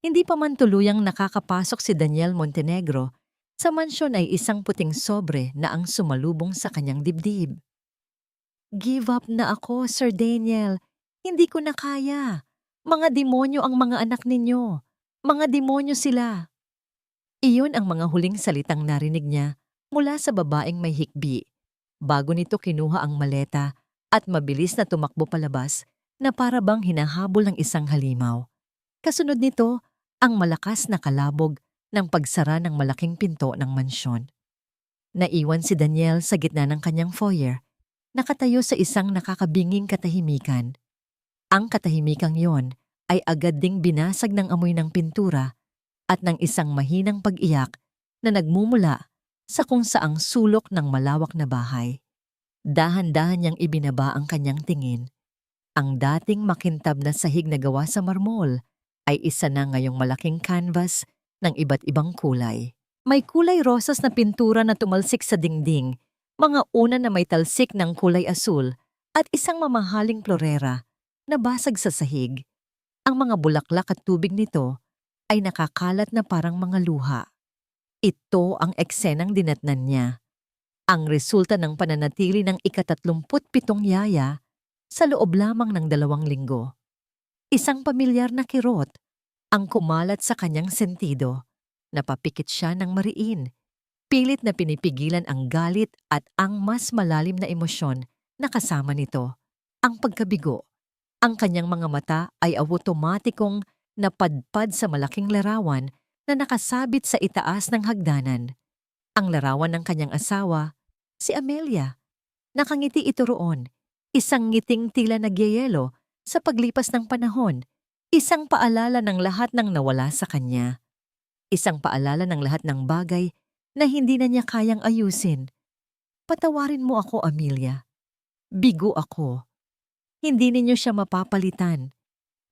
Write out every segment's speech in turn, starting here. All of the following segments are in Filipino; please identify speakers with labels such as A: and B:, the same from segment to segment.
A: Hindi pa man tuluyang nakakapasok si Daniel Montenegro, sa mansyon ay isang puting sobre na ang sumalubong sa kanyang dibdib. Give up na ako, Sir Daniel. Hindi ko na kaya. Mga demonyo ang mga anak ninyo. Mga demonyo sila. Iyon ang mga huling salitang narinig niya mula sa babaeng may hikbi. Bago nito kinuha ang maleta at mabilis na tumakbo palabas na para bang hinahabol ng isang halimaw. Kasunod nito, ang malakas na kalabog ng pagsara ng malaking pinto ng mansyon. Naiwan si Daniel sa gitna ng kanyang foyer, nakatayo sa isang nakakabinging katahimikan. Ang katahimikang yon ay agad ding binasag ng amoy ng pintura at ng isang mahinang pag-iyak na nagmumula sa kung saang sulok ng malawak na bahay. Dahan-dahan niyang ibinaba ang kanyang tingin. Ang dating makintab na sahig na gawa sa marmol ay isa na ngayong malaking canvas ng iba't ibang kulay. May kulay rosas na pintura na tumalsik sa dingding, mga una na may talsik ng kulay asul at isang mamahaling florera na basag sa sahig. Ang mga bulaklak at tubig nito ay nakakalat na parang mga luha. Ito ang eksenang dinatnan niya. Ang resulta ng pananatili ng ika-37 yaya sa loob lamang ng 2 linggo. Isang pamilyar na kirot ang kumalat sa kanyang sentido. Napapikit siya ng mariin. Pilit na pinipigilan ang galit at ang mas malalim na emosyon na kasama nito. Ang pagkabigo. Ang kanyang mga mata ay automatikong napadpad sa malaking larawan na nakasabit sa itaas ng hagdanan. Ang larawan ng kanyang asawa, si Amelia. Nakangiti ito roon, isang ngiting tila nagyayelo sa paglipas ng panahon, isang paalala ng lahat ng nawala sa kanya. Isang paalala ng lahat ng bagay na hindi na niya kayang ayusin. Patawarin mo ako, Amelia. Bigo ako. Hindi ninyo siya mapapalitan.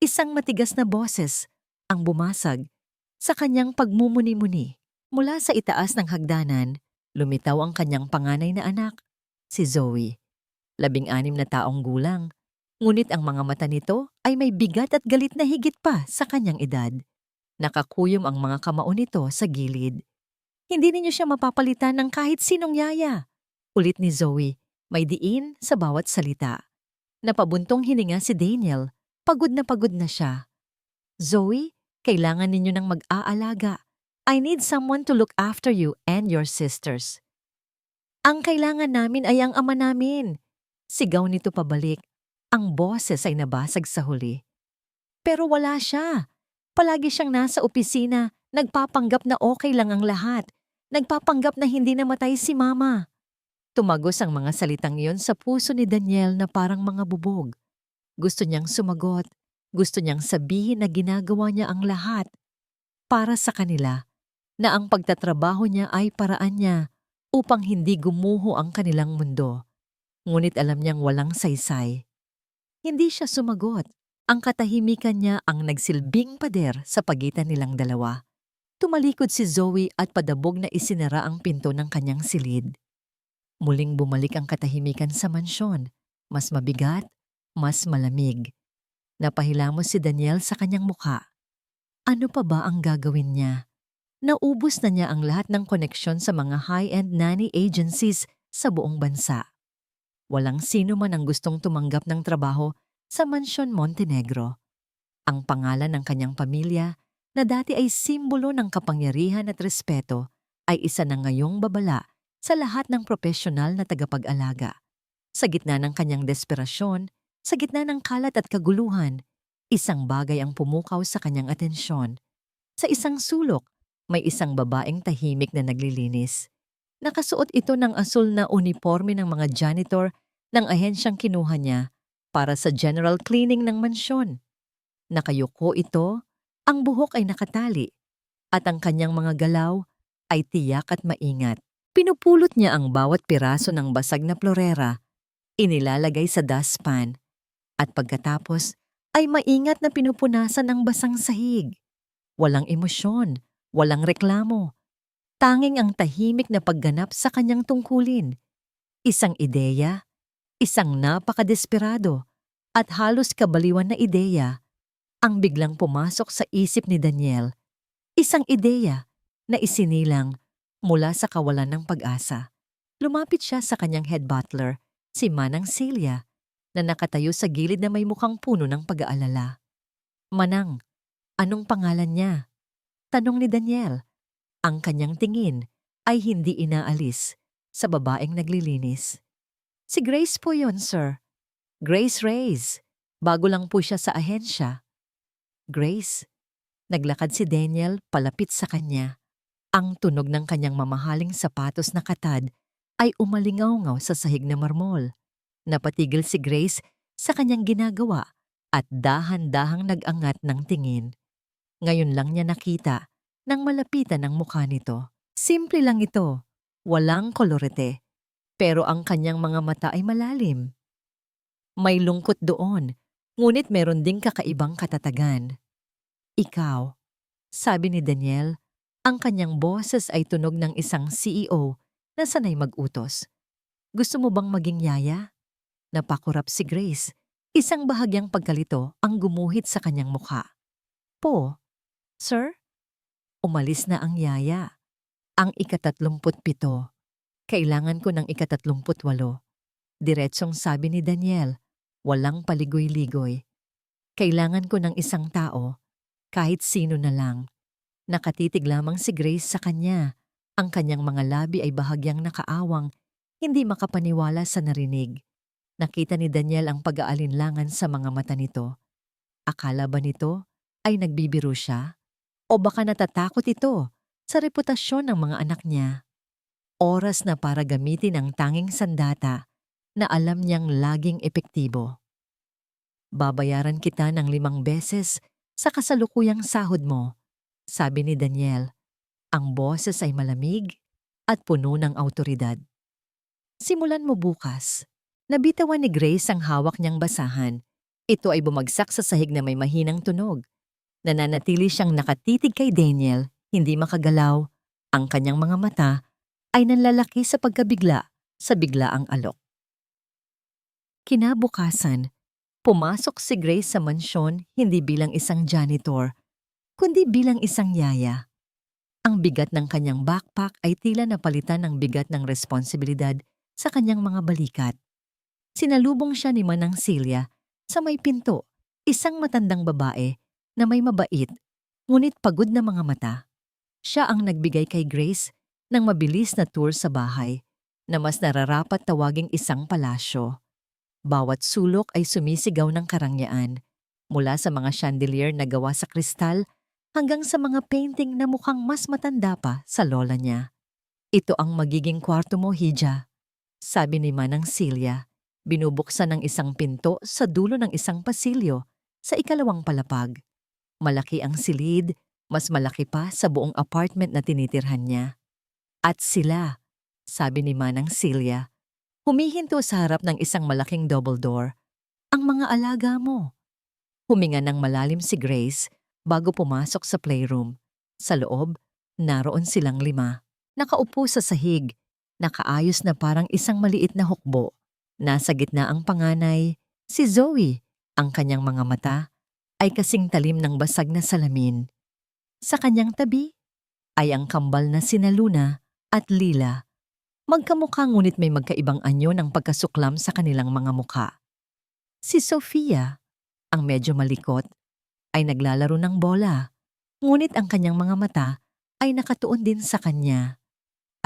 A: Isang matigas na boses ang bumasag sa kanyang pagmumuni-muni. Mula sa itaas ng hagdanan, lumitaw ang kanyang panganay na anak, si Zoe. 16 na taong gulang. Ngunit ang mga mata nito ay may bigat at galit na higit pa sa kanyang edad. Nakakuyom ang mga kamao nito sa gilid. Hindi ninyo siya mapapalitan ng kahit sinong yaya. Ulit ni Zoe, may diin sa bawat salita. Napabuntong hininga si Daniel, pagod na siya. Zoe, kailangan ninyo ng mag-aalaga. I need someone to look after you and your sisters. Ang kailangan namin ay ang ama namin. Sigaw nito pabalik. Ang boses ay nabasag sa huli. Pero wala siya. Palagi siyang nasa opisina, nagpapanggap na okay lang ang lahat. Nagpapanggap na hindi namatay si mama. Tumagos ang mga salitang iyon sa puso ni Daniel na parang mga bubog. Gusto niyang sumagot. Gusto niyang sabihin na ginagawa niya ang lahat para sa kanila, na ang pagtatrabaho niya ay paraan niya upang hindi gumuho ang kanilang mundo. Ngunit alam niyang walang saysay. Hindi siya sumagot. Ang katahimikan niya ang nagsilbing pader sa pagitan nilang dalawa. Tumalikod si Zoe at padabog na isinara ang pinto ng kanyang silid. Muling bumalik ang katahimikan sa mansyon. Mas mabigat, mas malamig. Napahilamos si Daniel sa kanyang mukha. Ano pa ba ang gagawin niya? Naubos na niya ang lahat ng koneksyon sa mga high-end nanny agencies sa buong bansa. Walang sino man ang gustong tumanggap ng trabaho sa Mansyon Montenegro. Ang pangalan ng kanyang pamilya, na dati ay simbolo ng kapangyarihan at respeto, ay isa na ngayong babala sa lahat ng propesyonal na tagapag-alaga. Sa gitna ng kanyang desperasyon, sa gitna ng kalat at kaguluhan, isang bagay ang pumukaw sa kanyang atensyon. Sa isang sulok, may isang babaeng tahimik na naglilinis. Nakasuot ito ng asul na uniforme ng mga janitor ng ahensyang kinuha niya para sa general cleaning ng mansyon. Nakayuko ito, ang buhok ay nakatali, at ang kanyang mga galaw ay tiyak at maingat. Pinupulot niya ang bawat piraso ng basag na florera, inilalagay sa dustpan, at pagkatapos ay maingat na pinupunasan ang basang sahig. Walang emosyon, walang reklamo. Tanging ang tahimik na pagganap sa kanyang tungkulin. Isang ideya, isang napakadesperado at halos kabaliwan na ideya Ang biglang pumasok sa isip ni Daniel, isang ideya na isinilang mula sa kawalan ng pag-asa. Lumapit siya sa kanyang head butler, si Manang Celia, na nakatayo sa gilid na may mukhang puno ng pag-aalala. "Manang, anong pangalan niya?" tanong ni Daniel. Ang kanyang tingin ay hindi inaalis sa babaeng naglilinis. "Si Grace po yon, sir. Grace Reyes. Bago lang po siya sa ahensya." "Grace?" Naglakad si Daniel palapit sa kanya. Ang tunog ng kanyang mamahaling sapatos na katad ay umalingaw-ngaw sa sahig na marmol. Napatigil si Grace sa kanyang ginagawa at dahan-dahang nag-angat ng tingin. Ngayon lang niya nakita nang malapitan ang mukha nito. Simple lang ito, walang kolorete, pero ang kanyang mga mata ay malalim. May lungkot doon, ngunit meron ding kakaibang katatagan. "Ikaw," sabi ni Daniel, ang kanyang boses ay tunog ng isang CEO na sanay mag-utos. "Gusto mo bang maging yaya?" Napakurap si Grace. Isang bahagyang pagkalito ang gumuhit sa kanyang mukha. "Po, sir?" Umalis na ang yaya. Ang ika-37. "Kailangan ko ng ika-38. Diretsong sabi ni Daniel, walang paligoy-ligoy. "Kailangan ko ng isang tao, kahit sino na lang." Nakatitig lamang si Grace sa kanya. Ang kanyang mga labi ay bahagyang nakaawang, hindi makapaniwala sa narinig. Nakita ni Daniel ang pag-aalinlangan sa mga mata nito. Akala ba nito ay nagbibiro siya? O baka natatakot ito sa reputasyon ng mga anak niya? Oras na para gamitin ang tanging sandata na alam niyang laging epektibo. "Babayaran kita ng 5 beses sa kasalukuyang sahod mo," sabi ni Daniel. Ang boses ay malamig at puno ng awtoridad. "Simulan mo bukas." Nabitawan ni Grace ang hawak niyang basahan. Ito ay bumagsak sa sahig na may mahinang tunog. Nananatili siyang nakatitig kay Daniel, hindi makagalaw. Ang kanyang mga mata ay nanlalaki sa pagkabigla sa biglaang alok. Kinabukasan, pumasok si Grace sa mansyon hindi bilang isang janitor, kundi bilang isang yaya. Ang bigat ng kanyang backpack ay tila napalitan ng bigat ng responsibilidad sa kanyang mga balikat. Sinalubong siya ni Manang Celia sa may pinto, isang matandang babae na may mabait, ngunit pagod na mga mata. Siya ang nagbigay kay Grace ng mabilis na tour sa bahay na mas nararapat tawaging isang palasyo. Bawat sulok ay sumisigaw ng karangyaan, mula sa mga chandelier na gawa sa kristal hanggang sa mga painting na mukhang mas matanda pa sa lola niya. "Ito ang magiging kwarto mo, Hija," sabi ni Manang Celia. Binubuksan ng isang pinto sa dulo ng isang pasilyo sa ikalawang palapag. Malaki ang silid, mas malaki pa sa buong apartment na tinitirhan niya. "At sila," sabi ni Manang Celia, humihinto sa harap ng isang malaking double door. "Ang mga alaga mo." Huminga ng malalim si Grace bago pumasok sa playroom. Sa loob, naroon silang 5. Nakaupo sa sahig, nakaayos na parang isang maliit na hukbo. Nasa gitna ang panganay, si Zoe. Ang kanyang mga mata ay kasing talim ng basag na salamin. Sa kanyang tabi ay ang kambal na sina Luna at Lila. Magkamukha ngunit may magkaibang anyo ng pagkasuklam sa kanilang mga mukha. Si Sofia, ang medyo malikot, ay naglalaro ng bola, ngunit ang kanyang mga mata ay nakatuon din sa kanya.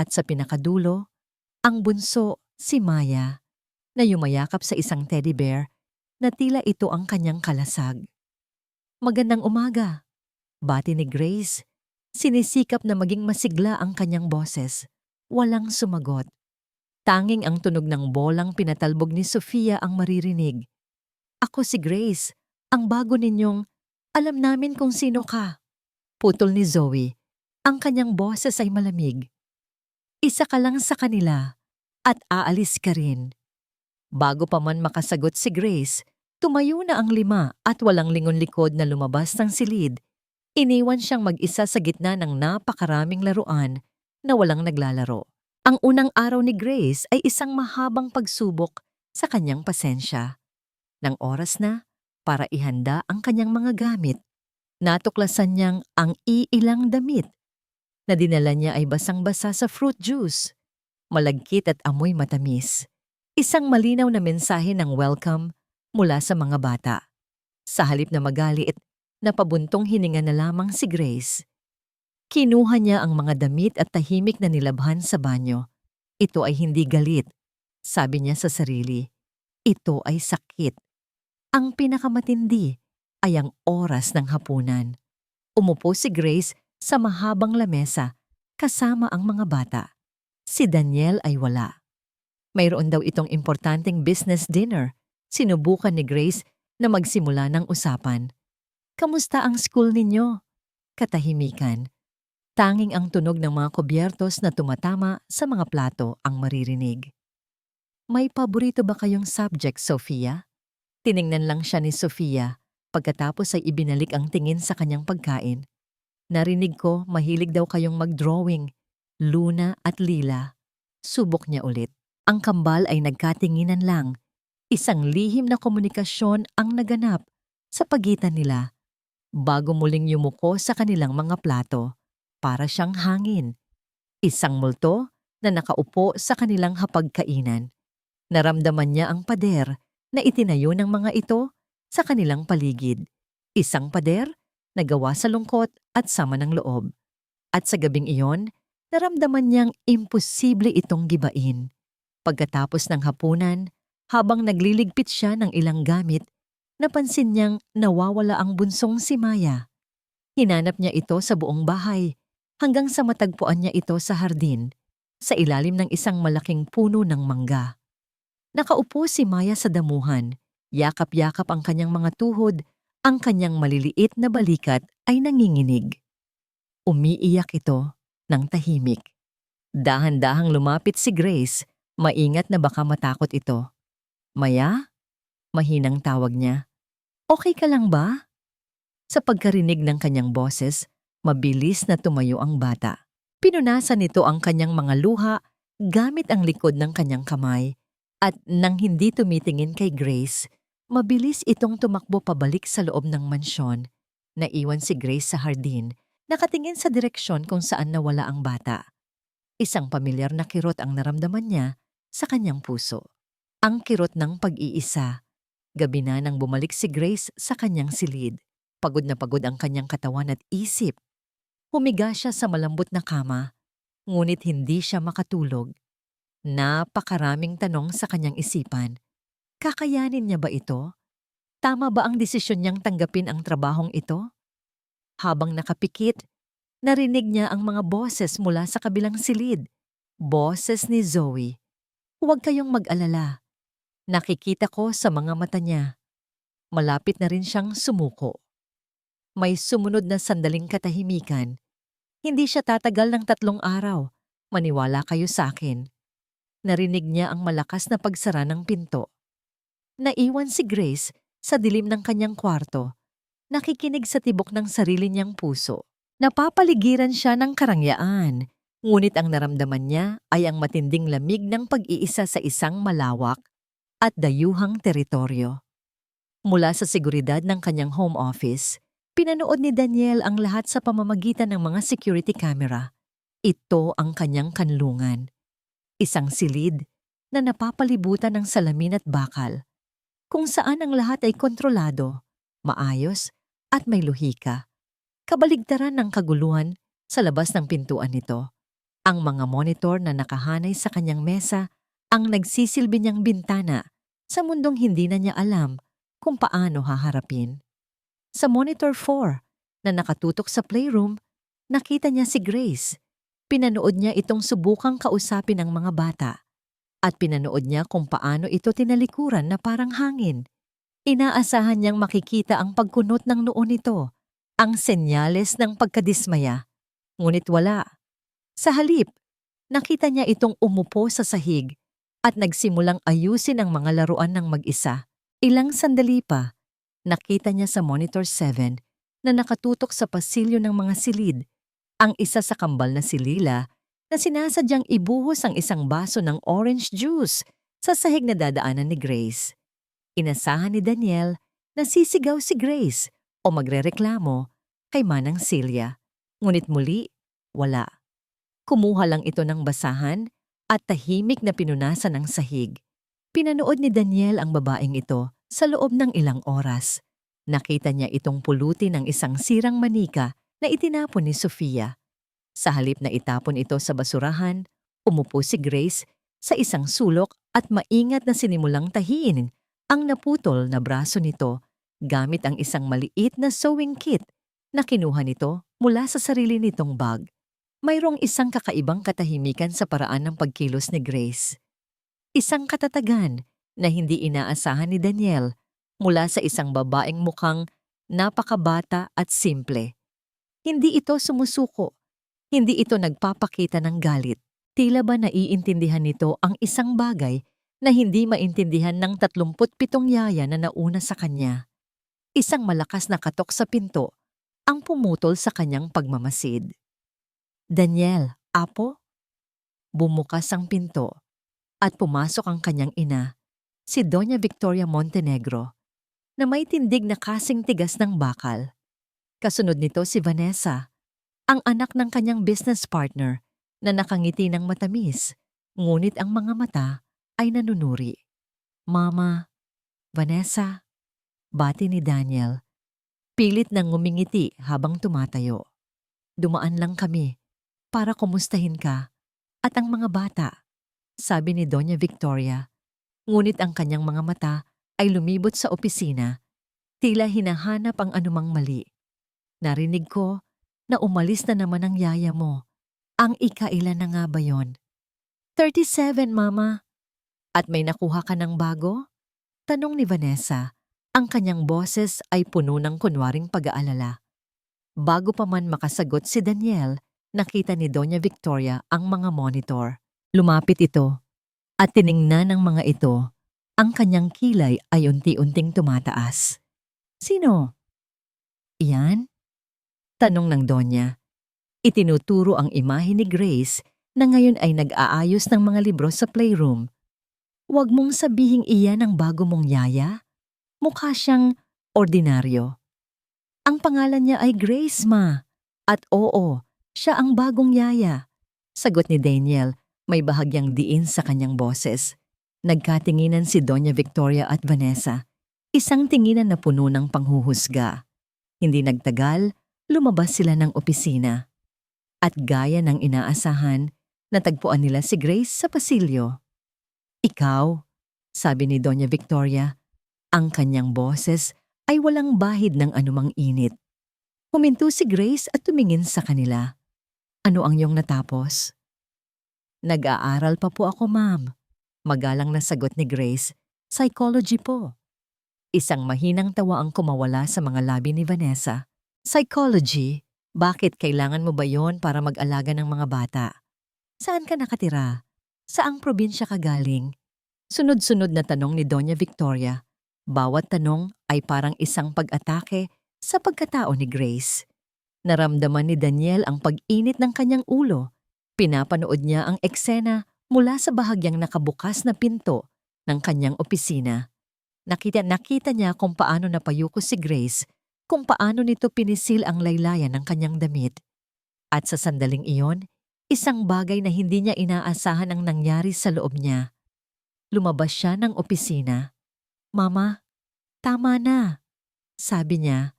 A: At sa pinakadulo, ang bunso, si Maya, na yumayakap sa isang teddy bear na tila ito ang kanyang kalasag. "Magandang umaga," bati ni Grace. Sinisikap na maging masigla ang kanyang boses. Walang sumagot. Tanging ang tunog ng bolang pinatalbog ni Sofia ang maririnig. "Ako si Grace, ang bago ninyong, alam namin kung sino ka." Putol ni Zoe. Ang kanyang boses ay malamig. "Isa ka lang sa kanila at aalis ka rin." Bago pa man makasagot si Grace, tumayo na ang 5 at walang lingon likod na lumabas ng silid. Iniwan siyang mag-isa sa gitna ng napakaraming laruan na walang naglalaro. Ang unang araw ni Grace ay isang mahabang pagsubok sa kanyang pasensya. Nang oras na, para ihanda ang kanyang mga gamit. Natuklasan niyang ang iilang damit na dinala niya ay basang-basa sa fruit juice, malagkit at amoy matamis. Isang malinaw na mensahe ng welcome mula sa mga bata. Sa halip na magalit, napabuntong hininga na lamang si Grace. Kinuha niya ang mga damit at tahimik na nilabhan sa banyo. Ito ay hindi galit, sabi niya sa sarili. Ito ay sakit. Ang pinakamatindi ay ang oras ng hapunan. Umupo si Grace sa mahabang lamesa kasama ang mga bata. Si Daniel ay wala. Mayroon daw itong importanteng business dinner. Sinubukan ni Grace na magsimula ng usapan. Kamusta ang school ninyo? Katahimikan. Tanging ang tunog ng mga kubyertos na tumatama sa mga plato ang maririnig. May paborito ba kayong subject, Sofia? Tiningnan lang siya ni Sofia pagkatapos ay ibinalik ang tingin sa kanyang pagkain. Narinig ko mahilig daw kayong mag-drawing, Luna at Lila. Subok niya ulit. Ang kambal ay nagkatinginan lang. Isang lihim na komunikasyon ang naganap sa pagitan nila. Bago muling yumuko sa kanilang mga plato, para siyang hangin. Isang multo na nakaupo sa kanilang hapagkainan. Naramdaman niya ang pader na itinayo ng mga ito sa kanilang paligid. Isang pader na gawa sa lungkot at sama ng loob. At sa gabing iyon, naramdaman niyang imposible itong gibain. Pagkatapos ng hapunan, habang nagliligpit siya ng ilang gamit, napansin niyang nawawala ang bunsong si Maya. Hinanap niya ito sa buong bahay hanggang sa matagpuan niya ito sa hardin, sa ilalim ng isang malaking puno ng mangga. Nakaupo si Maya sa damuhan, yakap-yakap ang kanyang mga tuhod, ang kanyang maliliit na balikat ay nanginginig. Umiiyak ito ng tahimik. Dahan-dahang lumapit si Grace, maingat na baka matakot ito. Maya? Mahinang tawag niya. Okay ka lang ba? Sa pagkarinig ng kanyang boses, mabilis na tumayo ang bata. Pinunasan nito ang kanyang mga luha gamit ang likod ng kanyang kamay at nang hindi tumitingin kay Grace, mabilis itong tumakbo pabalik sa loob ng mansyon. Naiwan si Grace sa hardin, nakatingin sa direksyon kung saan nawala ang bata. Isang pamilyar na kirot ang naramdaman niya sa kanyang puso. Ang kirot ng pag-iisa. Gabi na nang bumalik si Grace sa kanyang silid. Pagod na pagod ang kanyang katawan at isip. Humiga siya sa malambot na kama, ngunit hindi siya makatulog. Napakaraming tanong sa kanyang isipan. Kakayanin niya ba ito? Tama ba ang desisyon niyang tanggapin ang trabahong ito? Habang nakapikit, narinig niya ang mga boses mula sa kabilang silid. Boses ni Zoe. Huwag kayong mag-alala. Nakikita ko sa mga mata niya. Malapit na rin siyang sumuko. May sumunod na sandaling katahimikan. Hindi siya tatagal ng 3 araw. Maniwala kayo sa akin. Narinig niya ang malakas na pagsara ng pinto. Naiwan si Grace sa dilim ng kanyang kwarto. Nakikinig sa tibok ng sarili niyang puso. Napapaligiran siya ng karangyaan. Ngunit ang naramdaman niya ay ang matinding lamig ng pag-iisa sa isang malawak at dayuhang teritoryo. Mula sa seguridad ng kanyang home office, pinanood ni Daniel ang lahat sa pamamagitan ng mga security camera. Ito ang kanyang kanlungan. Isang silid na napapalibutan ng salamin at bakal, kung saan ang lahat ay kontrolado, maayos at may lohika. Kabaligtaran ng kaguluhan sa labas ng pintuan nito. Ang mga monitor na nakahanay sa kanyang mesa ang nagsisilbi niyang bintana sa mundong hindi na niya alam kung paano haharapin. Sa monitor 4 na nakatutok sa playroom, nakita niya si Grace. Pinanood niya itong subukang kausapin ang mga bata at pinanood niya kung paano ito tinalikuran na parang hangin. Inaasahan niyang makikita ang pagkunot ng noo nito, ang senyales ng pagkadismaya. Ngunit wala. Sa halip, nakita niya itong umupo sa sahig at nagsimulang ayusin ang mga laruan ng mag-isa. Ilang sandali pa, nakita niya sa monitor 7 na nakatutok sa pasilyo ng mga silid ang isa sa kambal na si Lila na sinasadyang ibuhos ang isang baso ng orange juice sa sahig na dadaanan ni Grace. Inasahan ni Daniel Nasisigaw si Grace o magrereklamo kay Manang Celia. Ngunit muli, wala. Kumuha lang ito ng basahan at tahimik na pinunasan ng sahig. Pinanood ni Daniel ang babaeng ito sa loob ng ilang oras. Nakita niya itong pulutin ng isang sirang manika na itinapon ni Sofia. Sa halip na itapon ito sa basurahan, umupo si Grace sa isang sulok at maingat na sinimulang tahiin ang naputol na braso nito gamit ang isang maliit na sewing kit na kinuha nito mula sa sarili nitong bag. Mayroong isang kakaibang katahimikan sa paraan ng pagkilos ni Grace. Isang katatagan na hindi inaasahan ni Daniel mula sa isang babaeng mukhang napakabata at simple. Hindi ito sumusuko. Hindi ito nagpapakita ng galit. Tila ba naiintindihan nito ang isang bagay na hindi maintindihan ng 37 yaya na nauna sa kanya. Isang malakas na katok sa pinto ang pumutol sa kanyang pagmamasid. Daniel, apo? Bumukas ang pinto at pumasok ang kanyang ina, si Doña Victoria Montenegro, na may tindig na kasing tigas ng bakal. Kasunod nito si Vanessa, ang anak ng kanyang business partner na nakangiti ng matamis, ngunit ang mga mata ay nanunuri. Mama, Vanessa, bati ni Daniel. Pilit nang ngumingiti habang tumatayo. Dumaan lang kami para kumustahin ka at ang mga bata, sabi ni Doña Victoria. Ngunit ang kanyang mga mata ay lumibot sa opisina, tila hinahanap ang anumang mali. Narinig ko na umalis na naman ang yaya mo. Ang ikailan na nga ba yon? 37, Mama. At may nakuha ka ng bago? Tanong ni Vanessa. Ang kanyang boses ay puno ng kunwaring pag-aalala. Bago pa man makasagot si Daniel, nakita ni Doña Victoria ang mga monitor. Lumapit ito at tiningnan ng mga ito. Ang kanyang kilay ay unti-unting tumataas. Sino? Iyan? Tanong ng Donya. Itinuturo ang imahe ni Grace na ngayon ay nag-aayos ng mga libro sa playroom. Huwag mong sabihing iyan ang bago mong yaya. Mukha siyang ordinaryo. Ang pangalan niya ay Grace, Ma. At oo, siya ang bagong yaya. Sagot ni Daniel, may bahagyang diin sa kanyang boses. Nagkatinginan si Doña Victoria at Vanessa. Isang tinginan na puno ng panghuhusga. Hindi nagtagal, lumabas sila ng opisina. At gaya ng inaasahan, natagpuan nila si Grace sa pasilyo. Ikaw, sabi ni Doña Victoria. Ang kanyang boses ay walang bahid ng anumang init. Huminto si Grace at tumingin sa kanila. Ano ang iyong natapos? Nag-aaral pa po ako, ma'am. Magalang na sagot ni Grace. Psychology po. Isang mahinang tawa ang kumawala sa mga labi ni Vanessa. Psychology? Bakit kailangan mo ba yon para mag-alaga ng mga bata? Saan ka nakatira? Saang probinsya ka galing? Sunod-sunod na tanong ni Doña Victoria. Bawat tanong ay parang isang pag-atake sa pagkatao ni Grace. Naramdaman ni Daniel ang pag-init ng kanyang ulo. Pinapanood niya ang eksena mula sa bahagyang nakabukas na pinto ng kanyang opisina. Nakita niya kung paano napayuko si Grace, kung paano nito pinisil ang laylayan ng kanyang damit. At sa sandaling iyon, isang bagay na hindi niya inaasahan ang nangyari sa loob niya. Lumabas siya ng opisina. Mama, tama na, sabi niya.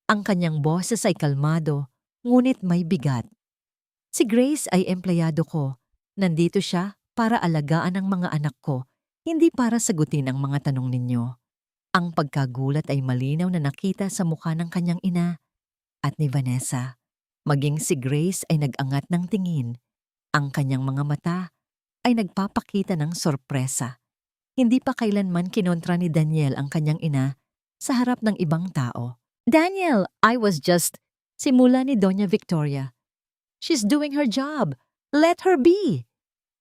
A: Ang kanyang boses ay kalmado, ngunit may bigat. Si Grace ay empleyado ko. Nandito siya para alagaan ang mga anak ko, hindi para sagutin ang mga tanong ninyo. Ang pagkagulat ay malinaw na nakita sa mukha ng kanyang ina at ni Vanessa. Maging si Grace ay nag-angat ng tingin. Ang kanyang mga mata ay nagpapakita ng sorpresa. Hindi pa kailanman kinontra ni Daniel ang kanyang ina sa harap ng ibang tao. Daniel, I was just... Simula ni Doña Victoria. She's doing her job. Let her be.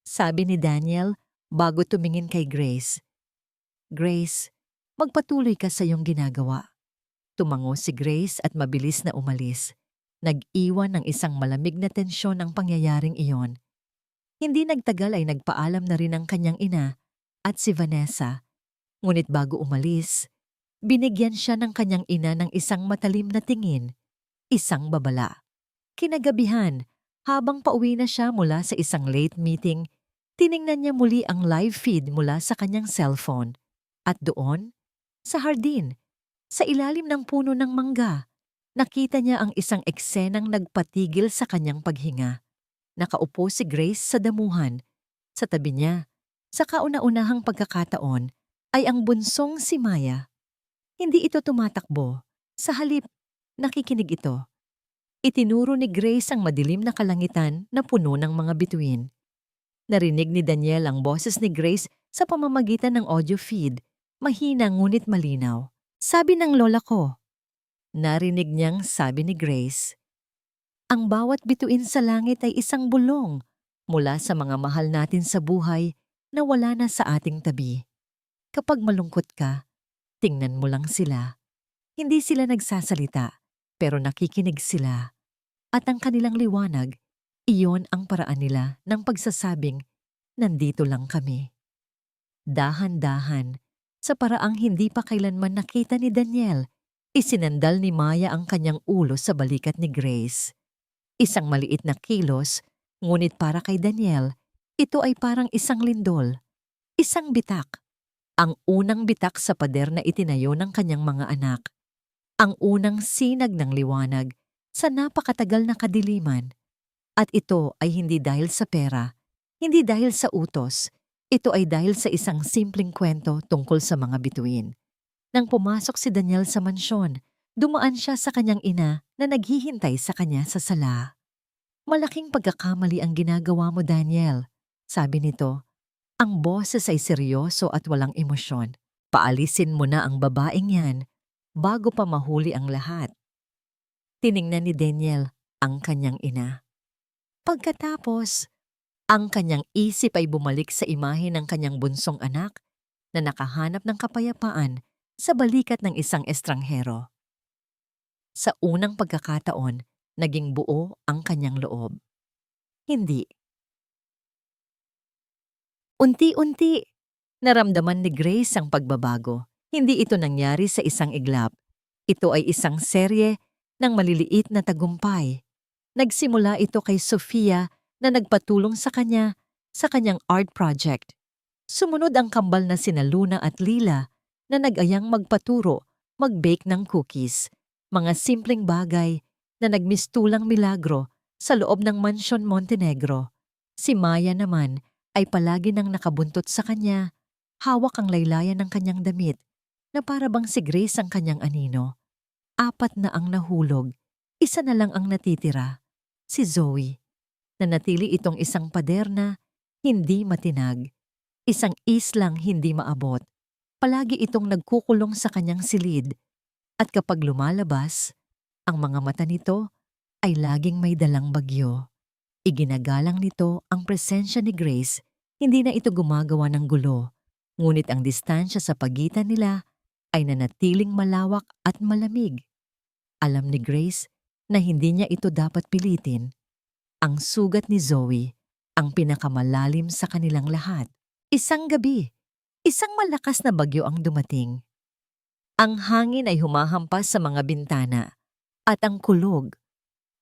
A: Sabi ni Daniel bago tumingin kay Grace. Grace, magpatuloy ka sa iyong ginagawa. Tumango si Grace at mabilis na umalis. Nag-iwan ng isang malamig na tensyon ang pangyayaring iyon. Hindi nagtagal ay nagpaalam na rin ang kanyang ina at si Vanessa. Ngunit bago umalis, Binigyan siya ng kanyang ina ng isang matalim na tingin, isang babala. Kinagabihan, habang pauwi na siya mula sa isang late meeting, tiningnan niya muli ang live feed mula sa kanyang cellphone. At doon, sa hardin, sa ilalim ng puno ng mangga, nakita niya ang isang eksenang nagpatigil sa kanyang paghinga. Nakaupo si Grace sa damuhan. Sa tabi niya, sa kauna-unahang pagkakataon, ay ang bunsong si Maya. Hindi ito tumatakbo. Sa halip, nakikinig ito. Itinuro ni Grace ang madilim na kalangitan na puno ng mga bituin. Narinig ni Daniel ang boses ni Grace sa pamamagitan ng audio feed, mahina ngunit malinaw. Sabi ng lola ko. Narinig niyang sabi ni Grace. Ang bawat bituin sa langit ay isang bulong mula sa mga mahal natin sa buhay na wala na sa ating tabi. Kapag malungkot ka, tingnan mo lang sila. Hindi sila nagsasalita, pero nakikinig sila. At ang kanilang liwanag, iyon ang paraan nila ng pagsasabing, nandito lang kami. Dahan-dahan, sa paraang hindi pa kailanman nakita ni Daniel, isinandal ni Maya ang kanyang ulo sa balikat ni Grace. Isang maliit na kilos, ngunit para kay Daniel, ito ay parang isang lindol, isang bitak. Ang unang bitak sa pader na itinayo ng kanyang mga anak. Ang unang sinag ng liwanag sa napakatagal na kadiliman. At ito ay hindi dahil sa pera, hindi dahil sa utos. Ito ay dahil sa isang simpleng kwento tungkol sa mga bituin. Nang pumasok si Daniel sa mansyon, dumaan siya sa kanyang ina na naghihintay sa kanya sa sala. Malaking pagkakamali ang ginagawa mo, Daniel, sabi nito. Ang boses ay seryoso at walang emosyon. Paalisin mo na ang babaeng yan bago pa mahuli ang lahat. Tiningnan ni Daniel ang kanyang ina. Pagkatapos, ang kanyang isip ay bumalik sa imahe ng kanyang bunsong anak na nakahanap ng kapayapaan sa balikat ng isang estranghero. Sa unang pagkakataon, naging buo ang kanyang loob. Hindi. Unti-unti, naramdaman ni Grace ang pagbabago. Hindi ito nangyari sa isang iglap. Ito ay isang serye ng maliliit na tagumpay. Nagsimula ito kay Sofia na nagpatulong sa kanya sa kanyang art project. Sumunod ang kambal na sina Luna at Lila na nag-ayang magpaturo, mag-bake ng cookies. Mga simpleng bagay na nagmistulang milagro sa loob ng Mansyon Montenegro. Si Maya naman ay palagi nang nakabuntot sa kanya, hawak ang laylayan ng kanyang damit na para bang si Grace ang kanyang anino. 4 na ang nahulog, 1 na lang ang natitira, si Zoe. Nanatili itong isang pader na hindi matinag, isang islang hindi maabot. Palagi itong nagkukulong sa kanyang silid at kapag lumalabas, ang mga mata nito ay laging may dalang bagyo. Iginagalang nito ang presensya ni Grace, hindi na ito gumagawa ng gulo, ngunit ang distansya sa pagitan nila ay nanatiling malawak at malamig. Alam ni Grace na hindi niya ito dapat pilitin. Ang sugat ni Zoe, ang pinakamalalim sa kanilang lahat. Isang gabi, isang malakas na bagyo ang dumating. Ang hangin ay humahampas sa mga bintana at ang kulog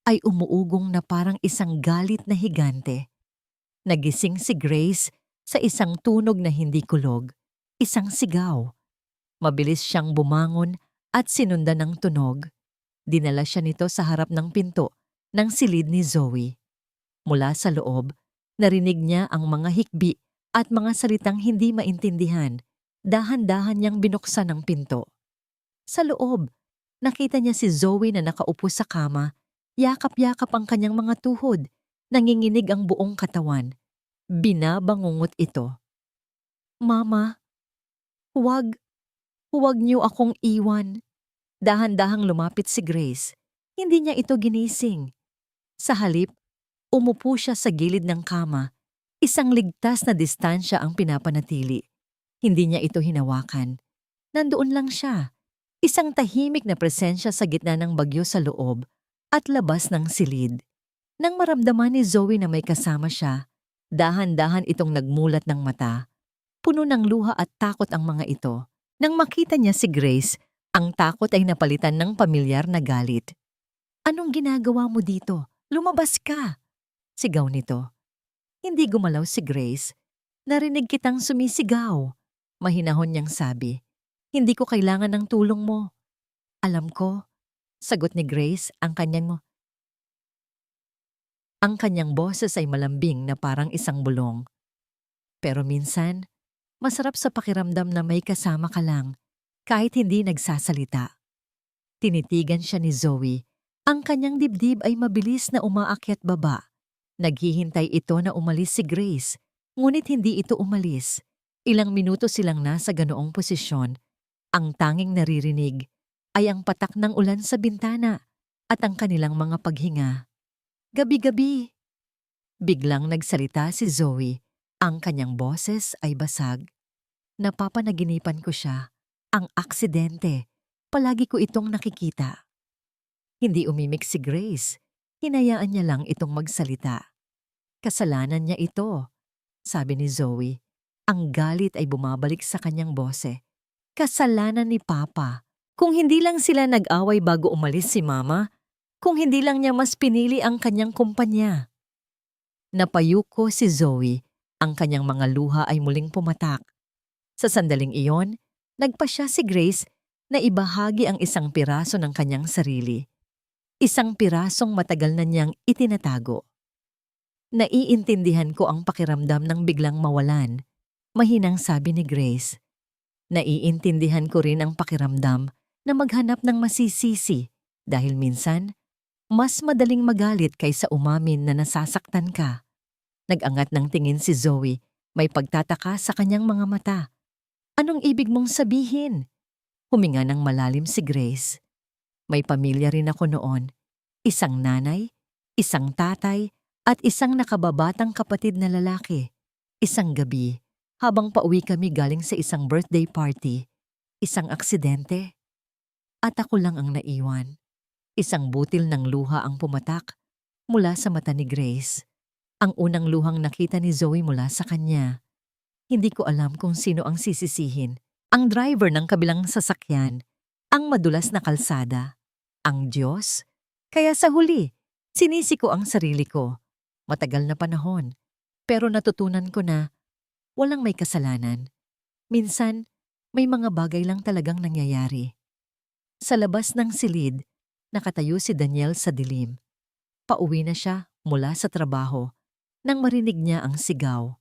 A: ay umuugong na parang isang galit na higante. Nagising si Grace sa isang tunog na hindi kulog, isang sigaw. Mabilis siyang bumangon at sinundan ng tunog. Dinala siya nito sa harap ng pinto ng silid ni Zoe. Mula sa loob, narinig niya ang mga hikbi at mga salitang hindi maintindihan. Dahan-dahan niyang binuksan ang pinto. Sa loob, nakita niya si Zoe na nakaupo sa kama. Yakap-yakap ang kanyang mga tuhod, nanginginig ang buong katawan. Binabangungot ito. Mama, huwag niyo akong iwan. Dahan-dahang lumapit si Grace. Hindi niya ito ginising. Sa halip, umupo siya sa gilid ng kama. Isang ligtas na distansya ang pinapanatili. Hindi niya ito hinawakan. Nandoon lang siya. Isang tahimik na presensya sa gitna ng bagyo sa loob at labas ng silid. Nang maramdaman ni Zoe na may kasama siya, dahan-dahan itong nagmulat ng mata. Puno ng luha at takot ang mga ito. Nang makita niya si Grace, Ang takot ay napalitan ng pamilyar na galit. "Anong ginagawa mo dito? Lumabas ka!" sigaw nito. Hindi gumalaw si Grace. "Narinig kitang sumisigaw." Mahinahon niyang sabi. "Hindi ko kailangan ng tulong mo." "Alam ko," sagot ni Grace, ang kanyang boses ay malambing na parang isang bulong. "Pero minsan, masarap sa pakiramdam na may kasama ka lang, kahit hindi nagsasalita." Tinitigan siya ni Zoe. Ang kanyang dibdib ay mabilis na umaakyat baba. Naghihintay ito na umalis si Grace, ngunit hindi ito umalis. Ilang minuto silang nasa ganoong posisyon. Ang tanging naririnig ay ang patak ng ulan sa bintana at ang kanilang mga paghinga. "Gabi-gabi." Biglang nagsalita si Zoe. Ang kanyang boses ay basag. "Napapanaginipan ko siya. Ang aksidente. Palagi ko itong nakikita." Hindi umimik si Grace. Hinayaan niya lang itong magsalita. "Kasalanan niya ito," sabi ni Zoe. Ang galit ay bumabalik sa kanyang bose. "Kasalanan ni Papa. Kung hindi lang sila nag-away bago umalis si Mama, kung hindi lang niya mas pinili ang kanyang kumpanya." Napayuko si Zoe. Ang kanyang mga luha ay muling pumatak. Sa sandaling iyon, nagpasya si Grace na ibahagi ang isang piraso ng kanyang sarili. Isang pirasong matagal na niyang itinatago. "Naiintindihan ko ang pakiramdam ng biglang mawalan," mahinang sabi ni Grace. "Naiintindihan ko rin ang pakiramdam na maghanap ng masisisi dahil minsan, mas madaling magalit kaysa umamin na nasasaktan ka." Nag-angat ng tingin si Zoe, may pagtataka sa kanyang mga mata. "Anong ibig mong sabihin?" Huminga ng malalim si Grace. "May pamilya rin ako noon. Isang nanay, isang tatay, at isang nakababatang kapatid na lalaki. Isang gabi, habang pauwi kami galing sa isang birthday party, isang aksidente. At ako lang ang naiwan." Isang butil ng luha ang pumatak mula sa mata ni Grace. Ang unang luhang nakita ni Zoe mula sa kanya. "Hindi ko alam kung sino ang sisisihin. Ang driver ng kabilang sasakyan, ang madulas na kalsada, ang Diyos. Kaya sa huli, sinisi ko ang sarili ko. Matagal na panahon, pero natutunan ko na walang may kasalanan. Minsan, may mga bagay lang talagang nangyayari." Sa labas ng silid, nakatayo si Daniel sa dilim. Pauwi na siya mula sa trabaho nang marinig niya ang sigaw.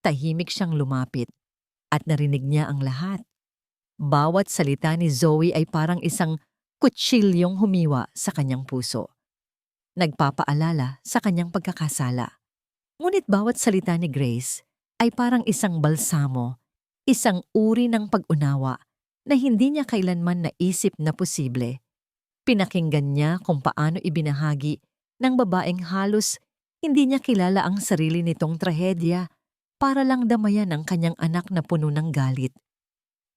A: Tahimik siyang lumapit at narinig niya ang lahat. Bawat salita ni Zoe ay parang isang kutsilyong humiwa sa kanyang puso. Nagpapaalala sa kanyang pagkakasala. Ngunit bawat salita ni Grace ay parang isang balsamo, isang uri ng pag-unawa na hindi niya kailanman naisip na posible. Pinakinggan niya kung paano ibinahagi ng babaeng halos hindi niya kilala ang sarili nitong trahedya para lang damayan ang kanyang anak na puno ng galit.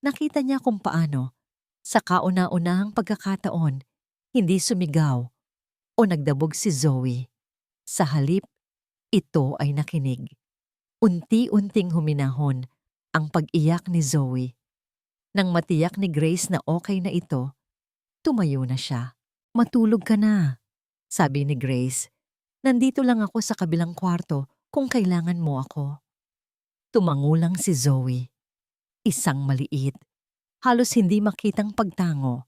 A: Nakita niya kung paano, sa kauna-unahang pagkakataon, hindi sumigaw o nagdabog si Zoe. Sa halip, ito ay nakinig. Unti-unting huminahon ang pag-iyak ni Zoe. Nang matiyak ni Grace na okay na ito, tumayo na siya. "Matulog ka na," sabi ni Grace. "Nandito lang ako sa kabilang kwarto kung kailangan mo ako." Tumangulang si Zoe. Isang maliit, halos hindi makitang pagtango.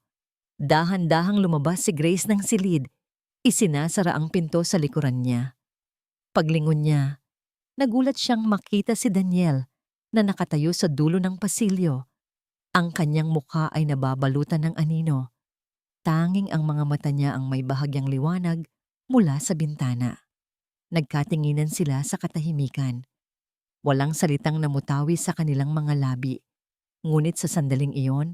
A: Dahan-dahang lumabas si Grace ng silid. Isinasara ang pinto sa likuran niya. Paglingon niya, nagulat siyang makita si Daniel na nakatayo sa dulo ng pasilyo. Ang kanyang mukha ay nababalutan ng anino. Tanging ang mga mata niya ang may bahagyang liwanag mula sa bintana. Nagkatinginan sila sa katahimikan. Walang salitang namutawi sa kanilang mga labi. Ngunit sa sandaling iyon,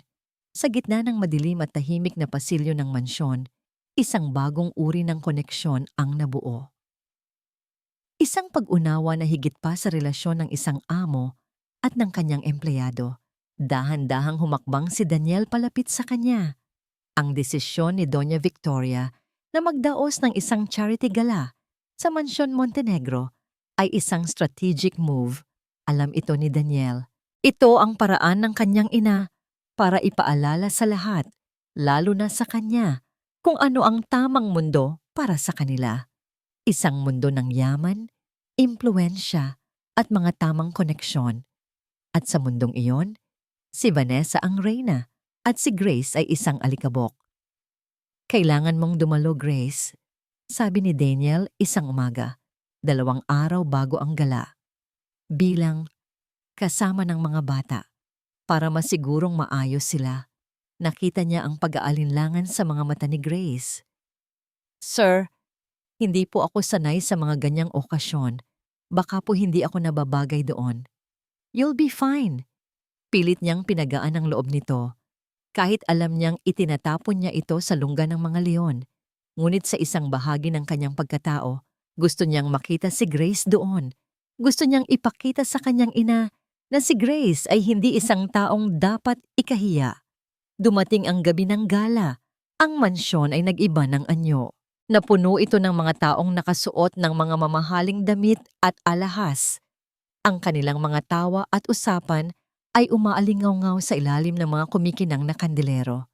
A: sa gitna ng madilim at tahimik na pasilyo ng mansyon, isang bagong uri ng koneksyon ang nabuo. Isang pag-unawa na higit pa sa relasyon ng isang amo at ng kanyang empleyado. Dahan-dahang humakbang si Daniel palapit sa kanya. Ang desisyon ni Doña Victoria na magdaos ng isang charity gala sa Mansyon Montenegro ay isang strategic move. Alam ito ni Daniel. Ito ang paraan ng kanyang ina para ipaalala sa lahat lalo na sa kanya, kung ano ang tamang mundo para sa kanila. Isang mundo ng yaman, impluensya, at mga tamang koneksyon. At sa mundong iyon, si Vanessa ang reyna at si Grace ay isang alikabok. Kailangan mong dumalo, Grace, sabi ni Daniel isang umaga, 2 araw bago ang gala. Bilang kasama ng mga bata, para masigurong maayos sila. Nakita niya ang pag-aalinlangan sa mga mata ni Grace. Sir, hindi po ako sanay sa mga ganyang okasyon. Baka po hindi ako nababagay doon. You'll be fine. Pilit niyang pinagaan ang loob nito. Kahit alam niyang itinatapon niya ito sa lungga ng mga leon. Ngunit sa isang bahagi ng kanyang pagkatao, gusto niyang makita si Grace doon. Gusto niyang ipakita sa kanyang ina na si Grace ay hindi isang taong dapat ikahiya. Dumating ang gabi ng gala. Ang mansyon ay nag-iba ng anyo. Napuno ito ng mga taong nakasuot ng mga mamahaling damit at alahas. Ang kanilang mga tawa at usapan ay umaalingaw-ngaw sa ilalim ng mga kumikinang na kandelero.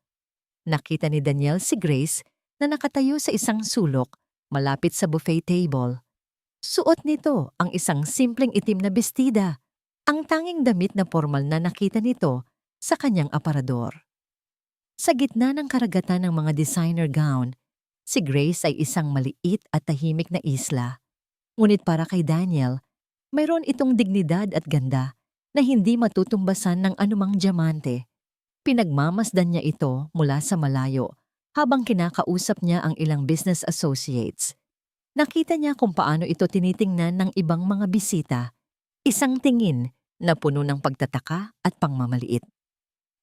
A: Nakita ni Daniel si Grace na nakatayo sa isang sulok malapit sa buffet table. Suot nito ang isang simpleng itim na bestida, ang tanging damit na formal na nakita nito sa kanyang aparador. Sa gitna ng karagatan ng mga designer gown, si Grace ay isang maliit at tahimik na isla. Ngunit para kay Daniel, mayroon itong dignidad at ganda na hindi matutumbasan ng anumang diamante. Pinagmamasdan niya ito mula sa malayo habang kinakausap niya ang ilang business associates. Nakita niya kung paano ito tinitingnan ng ibang mga bisita, isang tingin na puno ng pagtataka at pangmamaliit.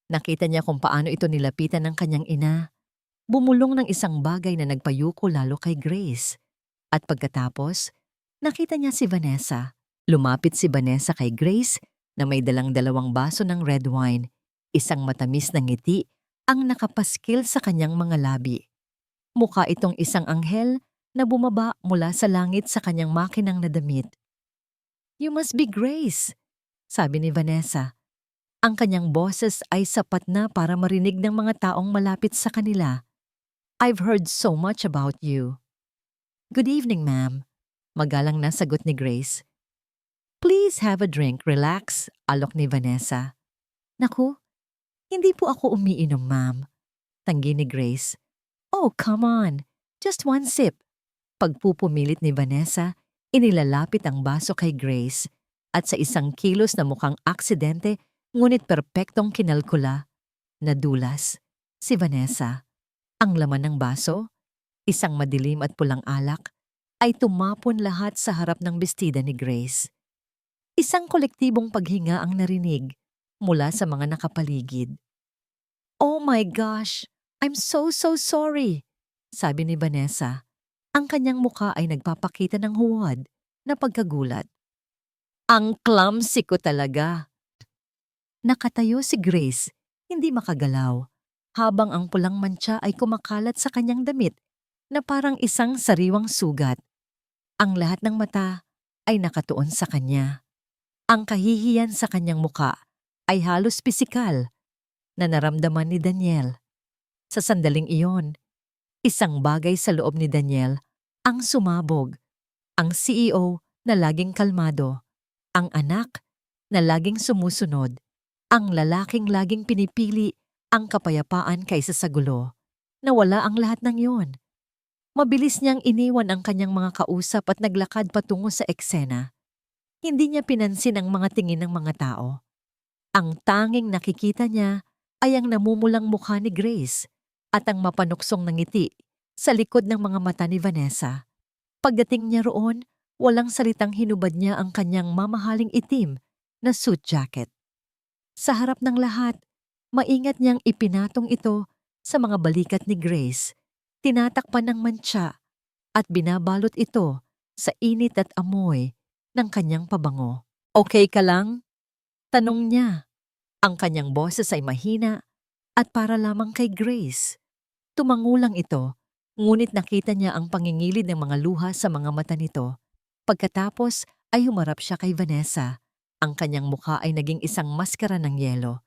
A: Nakita niya kung paano ito nilapitan ng kanyang ina. Bumulong ng isang bagay na nagpayuko lalo kay Grace. At pagkatapos, nakita niya si Vanessa. Lumapit si Vanessa kay Grace na may dalang 2 baso ng red wine. Isang matamis na ngiti ang nakapaskil sa kanyang mga labi. Mukha itong isang anghel na bumaba mula sa langit sa kanyang makinang na damit. "You must be Grace," sabi ni Vanessa. Ang kanyang boses ay sapat na para marinig ng mga taong malapit sa kanila. "I've heard so much about you." "Good evening, ma'am," magalang na sagot ni Grace. "Please have a drink, relax," alok ni Vanessa. "Naku, hindi po ako umiinom, ma'am," tanggi ni Grace. "Oh, come on, just 1 sip." Pagpupumilit ni Vanessa, inilalapit ang baso kay Grace at sa isang kilos na mukhang aksidente ngunit perpektong kinalkula, nadulas si Vanessa. Ang laman ng baso, isang madilim at pulang alak, ay tumapon lahat sa harap ng bestida ni Grace. Isang kolektibong paghinga ang narinig mula sa mga nakapaligid. "Oh my gosh, I'm so sorry," sabi ni Vanessa. Ang kanyang mukha ay nagpapakita ng huwad na pagkagulat. "Ang clumsy ko talaga." Nakatayo si Grace, hindi makagalaw, habang ang pulang mantsa ay kumakalat sa kanyang damit na parang isang sariwang sugat. Ang lahat ng mata ay nakatuon sa kanya. Ang kahihiyan sa kanyang muka ay halos pisikal na naramdaman ni Daniel. Sa sandaling iyon, isang bagay sa loob ni Daniel ang sumabog. Ang CEO na laging kalmado, ang anak na laging sumusunod, ang lalaking laging pinipili ang kapayapaan kaysa sa gulo. Nawala ang lahat ng iyon. Mabilis niyang iniwan ang kanyang mga kausap at naglakad patungo sa eksena. Hindi niya pinansin ang mga tingin ng mga tao. Ang tanging nakikita niya ay ang namumulang mukha ni Grace at ang mapanuksong na ngiti sa likod ng mga mata ni Vanessa. Pagdating niya roon, walang salitang hinubad niya ang kanyang mamahaling itim na suit jacket. Sa harap ng lahat, maingat niyang ipinatong ito sa mga balikat ni Grace, tinatakpan ng mantsa at binabalot ito sa init at amoy ng kanyang pabango. "Okay ka lang?" tanong niya. Ang kanyang boses ay mahina at para lamang kay Grace. Tumangulang ito, ngunit nakita niya ang pangingilid ng mga luha sa mga mata nito. Pagkatapos ay humarap siya kay Vanessa. Ang kanyang mukha ay naging isang maskara ng yelo.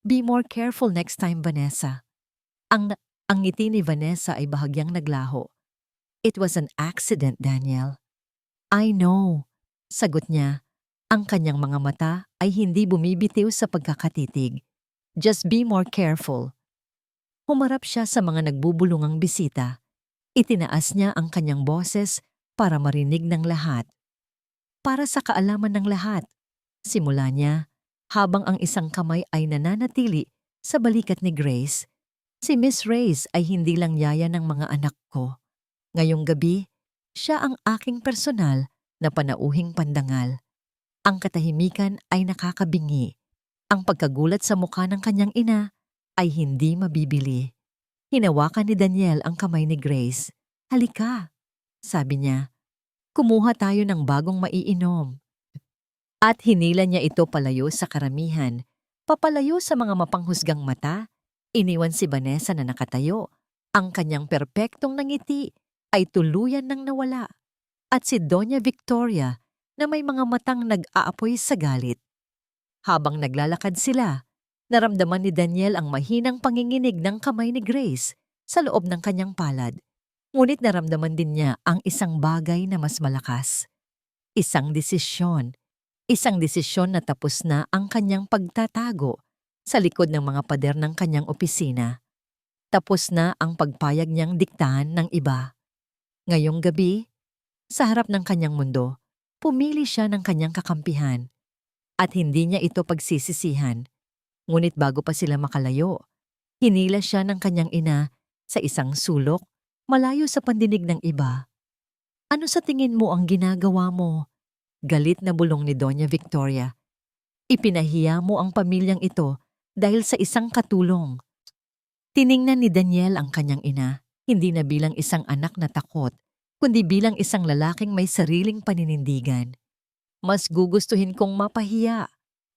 A: "Be more careful next time, Vanessa." Ang, ang ngiti ni Vanessa ay bahagyang naglaho. It was an accident, Daniel. I know, sagot niya. Ang kanyang mga mata ay hindi bumibitiw sa pagkakatitig. Just be more careful. Humarap siya sa mga nagbubulungang bisita. Itinaas niya ang kanyang boses para marinig ng lahat. Para sa kaalaman ng lahat, simula niya, habang ang isang kamay ay nananatili sa balikat ni Grace, si Miss Reyes ay hindi lang yaya ng mga anak ko. Ngayong gabi, siya ang aking personal na panauhing pandangal. Ang katahimikan ay nakakabingi. Ang pagkagulat sa mukha ng kanyang ina ay hindi mabibili. Hinawakan ni Daniel ang kamay ni Grace. Halika, sabi niya. Kumuha tayo ng bagong maiinom. At hinila niya ito palayo sa karamihan. Papalayo sa mga mapanghusgang mata, iniwan si Vanessa na nakatayo. Ang kanyang perpektong nangiti ay tuluyan ng nawala. At si Doña Victoria na may mga matang nag-aapoy sa galit. Habang naglalakad sila, naramdaman ni Daniel ang mahinang panginginig ng kamay ni Grace sa loob ng kanyang palad. Ngunit naramdaman din niya ang isang bagay na mas malakas. Isang desisyon. Isang desisyon na tapos na ang kanyang pagtatago sa likod ng mga pader ng kanyang opisina. Tapos na ang pagpayag niyang diktahan ng iba. Ngayong gabi, sa harap ng kanyang mundo, pumili siya ng kanyang kakampihan. At hindi niya ito pagsisisihan. Ngunit bago pa sila makalayo, hinila siya ng kanyang ina sa isang sulok malayo sa pandinig ng iba. Ano sa tingin mo ang ginagawa mo? Galit na bulong ni Doña Victoria. Ipinahiya mo ang pamilyang ito dahil sa isang katulong. Tiningnan ni Daniel ang kanyang ina, hindi na bilang isang anak na takot, kundi bilang isang lalaking may sariling paninindigan. Mas gugustuhin kong mapahiya,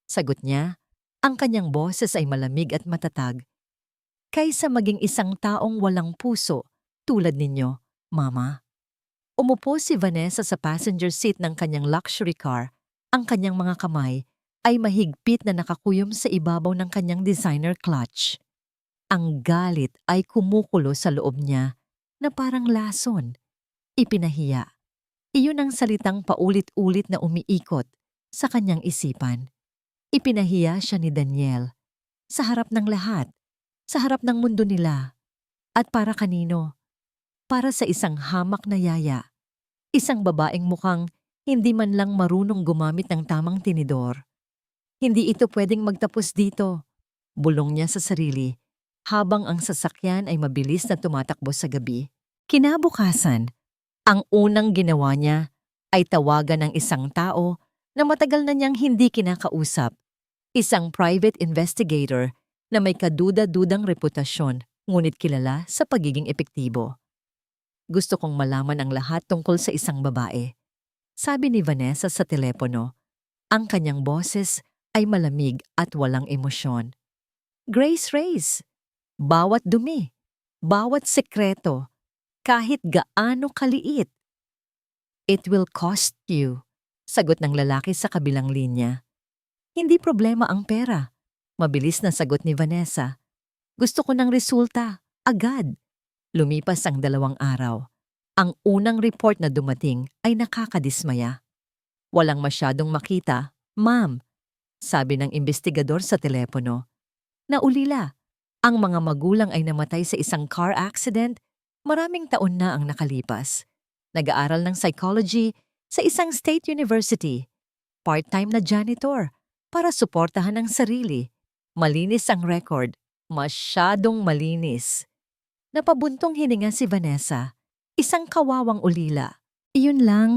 A: sagot niya. Ang kanyang boses ay malamig at matatag. Kaysa maging isang taong walang puso, tulad ninyo, Mama. Umupo si Vanessa sa passenger seat ng kanyang luxury car. Ang kanyang mga kamay ay mahigpit na nakakuyom sa ibabaw ng kanyang designer clutch. Ang galit ay kumukulo sa loob niya na parang lason. Ipinahiya. Iyon ang salitang paulit-ulit na umiikot sa kanyang isipan. Ipinahiya siya ni Daniel. Sa harap ng lahat. Sa harap ng mundo nila. At para kanino? Para sa isang hamak na yaya. Isang babaeng mukhang hindi man lang marunong gumamit ng tamang tinidor. Hindi ito pwedeng magtapos dito. Bulong niya sa sarili, habang ang sasakyan ay mabilis na tumatakbo sa gabi. Kinabukasan, ang unang ginawa niya ay tawagan ng isang tao na matagal na niyang hindi kinakausap. Isang private investigator na may kaduda-dudang reputasyon ngunit kilala sa pagiging epektibo. Gusto kong malaman ang lahat tungkol sa isang babae. Sabi ni Vanessa sa telepono. Ang kanyang boses ay malamig at walang emosyon. Grace Reyes. Bawat dumi, bawat sekreto, kahit gaano kaliit. It will cost you, sagot ng lalaki sa kabilang linya. Hindi problema ang pera. Mabilis na sagot ni Vanessa. Gusto ko ng resulta, agad. Lumipas ang 2 araw. Ang unang report na dumating ay nakakadismaya. Walang masyadong makita, ma'am, sabi ng investigador sa telepono. Naulila, ang mga magulang ay namatay sa isang car accident, maraming taon na ang nakalipas. Nag-aaral ng psychology sa isang state university. Part-time na janitor para suportahan ang sarili. Malinis ang record, masyadong malinis. Napabuntong hininga si Vanessa, isang kawawang ulila. Iyon lang,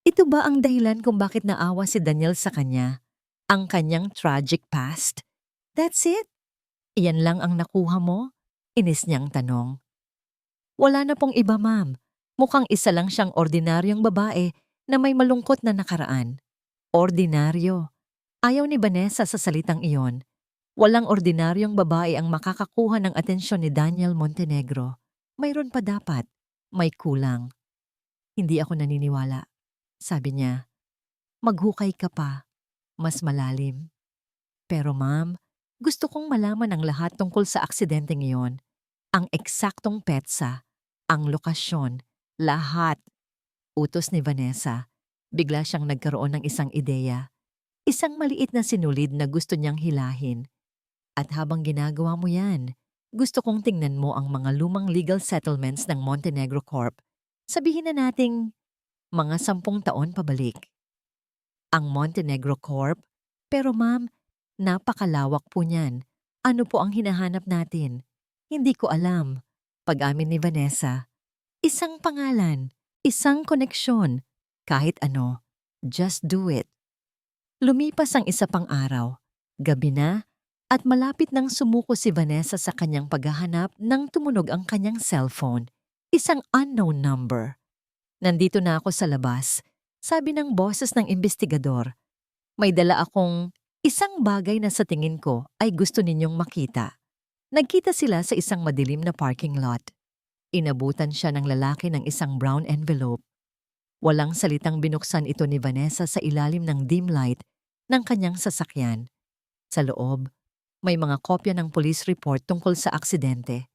A: ito ba ang dahilan kung bakit naawa si Daniel sa kanya? Ang kanyang tragic past? That's it? Iyan lang ang nakuha mo? Inis niyang tanong. Wala na pong iba, ma'am. Mukhang isa lang siyang ordinaryong babae na may malungkot na nakaraan. Ordinaryo. Ayaw ni Vanessa sa salitang iyon. Walang ordinaryong babae ang makakakuha ng atensyon ni Daniel Montenegro. Mayroon pa dapat. May kulang. Hindi ako naniniwala. Sabi niya, maghukay ka pa. Mas malalim. Pero ma'am, gusto kong malaman ang lahat tungkol sa aksidenteng iyon. ang eksaktong petsa, ang lokasyon, lahat. Utos ni Vanessa. Bigla siyang nagkaroon ng isang ideya. Isang maliit na sinulid na gusto niyang hilahin. At habang ginagawa mo yan, gusto kong tingnan mo ang mga lumang legal settlements ng Montenegro Corp. Sabihin na nating mga 10 taon pabalik. Ang Montenegro Corp? Pero ma'am, napakalawak po niyan. Ano po ang hinahanap natin? Hindi ko alam. Pag-amin ni Vanessa. Isang pangalan, isang koneksyon, kahit ano. Just do it. Lumipas ang isa pang araw. Gabi na, at malapit nang sumuko si Vanessa sa kanyang paghahanap nang tumunog ang kanyang cellphone. Isang unknown number. Nandito na ako sa labas, sabi ng boses ng investigador. May dala akong isang bagay na sa tingin ko ay gusto ninyong makita. Nagkita sila sa isang madilim na parking lot. Inabutan siya ng lalaki ng isang brown envelope. Walang salitang binuksan ito ni Vanessa sa ilalim ng dim light ng kanyang sasakyan. Sa loob, may mga kopya ng police report tungkol sa aksidente.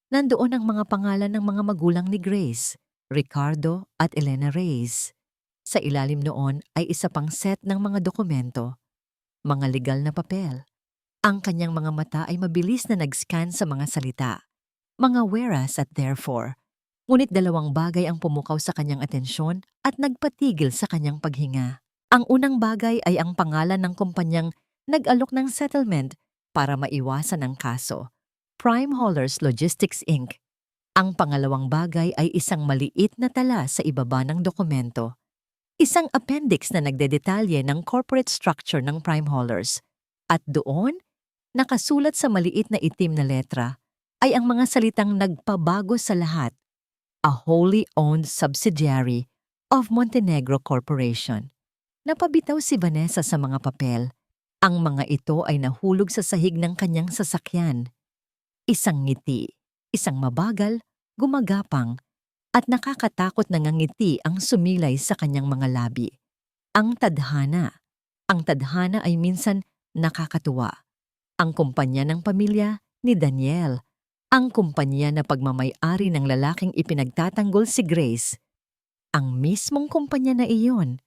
A: Nandoon ang mga pangalan ng mga magulang ni Grace, Ricardo at Elena Reyes. Sa ilalim noon ay isa pang set ng mga dokumento, mga legal na papel. Ang kanyang mga mata ay mabilis na nag-scan sa mga salita, mga whereas at therefore. Ngunit 2 bagay ang pumukaw sa kanyang atensyon at nagpatigil sa kanyang paghinga. Ang unang bagay ay ang pangalan ng kumpanyang nag-alok ng settlement para maiwasan ang kaso, Prime Haulers Logistics Inc. Ang pangalawang bagay ay isang maliit na tala sa ibaba ng dokumento. Isang appendix na nagdedetalye ng corporate structure ng Prime Haulers. At doon, nakasulat sa maliit na itim na letra, ay ang mga salitang nagpabago sa lahat. A wholly owned subsidiary of Montenegro Corporation. Napabitaw si Vanessa sa mga papel. Ang mga ito ay nahulog sa sahig ng kanyang sasakyan. Isang ngiti, isang mabagal, gumagapang, at nakakatakot na ngiti ang sumilay sa kanyang mga labi. Ang tadhana. Ang tadhana ay minsan nakakatuwa. Ang kumpanya ng pamilya ni Daniel. Ang kumpanya na pagmamay-ari ng lalaking ipinagtatanggol si Grace. Ang mismong kumpanya na iyon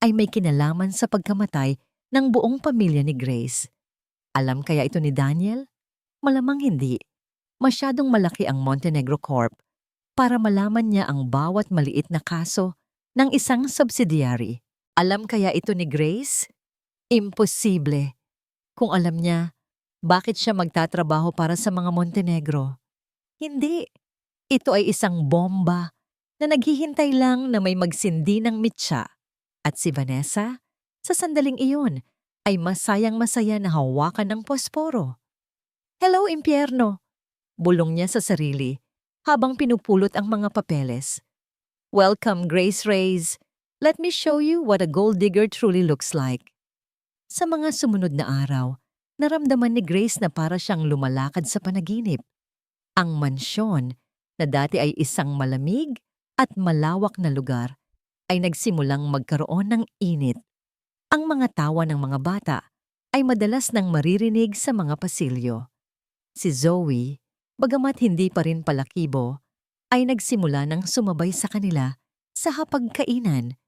A: ay may kinalaman sa pagkamatay ng buong pamilya ni Grace. Alam kaya ito ni Daniel? Malamang hindi. Masyadong malaki ang Montenegro Corp para malaman niya ang bawat maliit na kaso ng isang subsidiary. Alam kaya ito ni Grace? Imposible. Kung alam niya, bakit siya magtatrabaho para sa mga Montenegro? Hindi. Ito ay isang bomba na naghihintay lang na may magsindi ng mitsa. At si Vanessa, sa sandaling iyon, ay masayang-masaya na hawakan ng posporo. Hello, impyerno! Bulong niya sa sarili habang pinupulot ang mga papeles. Welcome, Grace Reyes. Let me show you what a gold digger truly looks like. Sa mga sumunod na araw, naramdaman ni Grace na para siyang lumalakad sa panaginip. Ang mansyon, na dati ay isang malamig at malawak na lugar, ay nagsimulang magkaroon ng init. Ang mga tawa ng mga bata ay madalas nang maririnig sa mga pasilyo. Si Zoe, bagamat hindi pa rin palakibo, ay nagsimula ng sumabay sa kanila sa hapagkainan.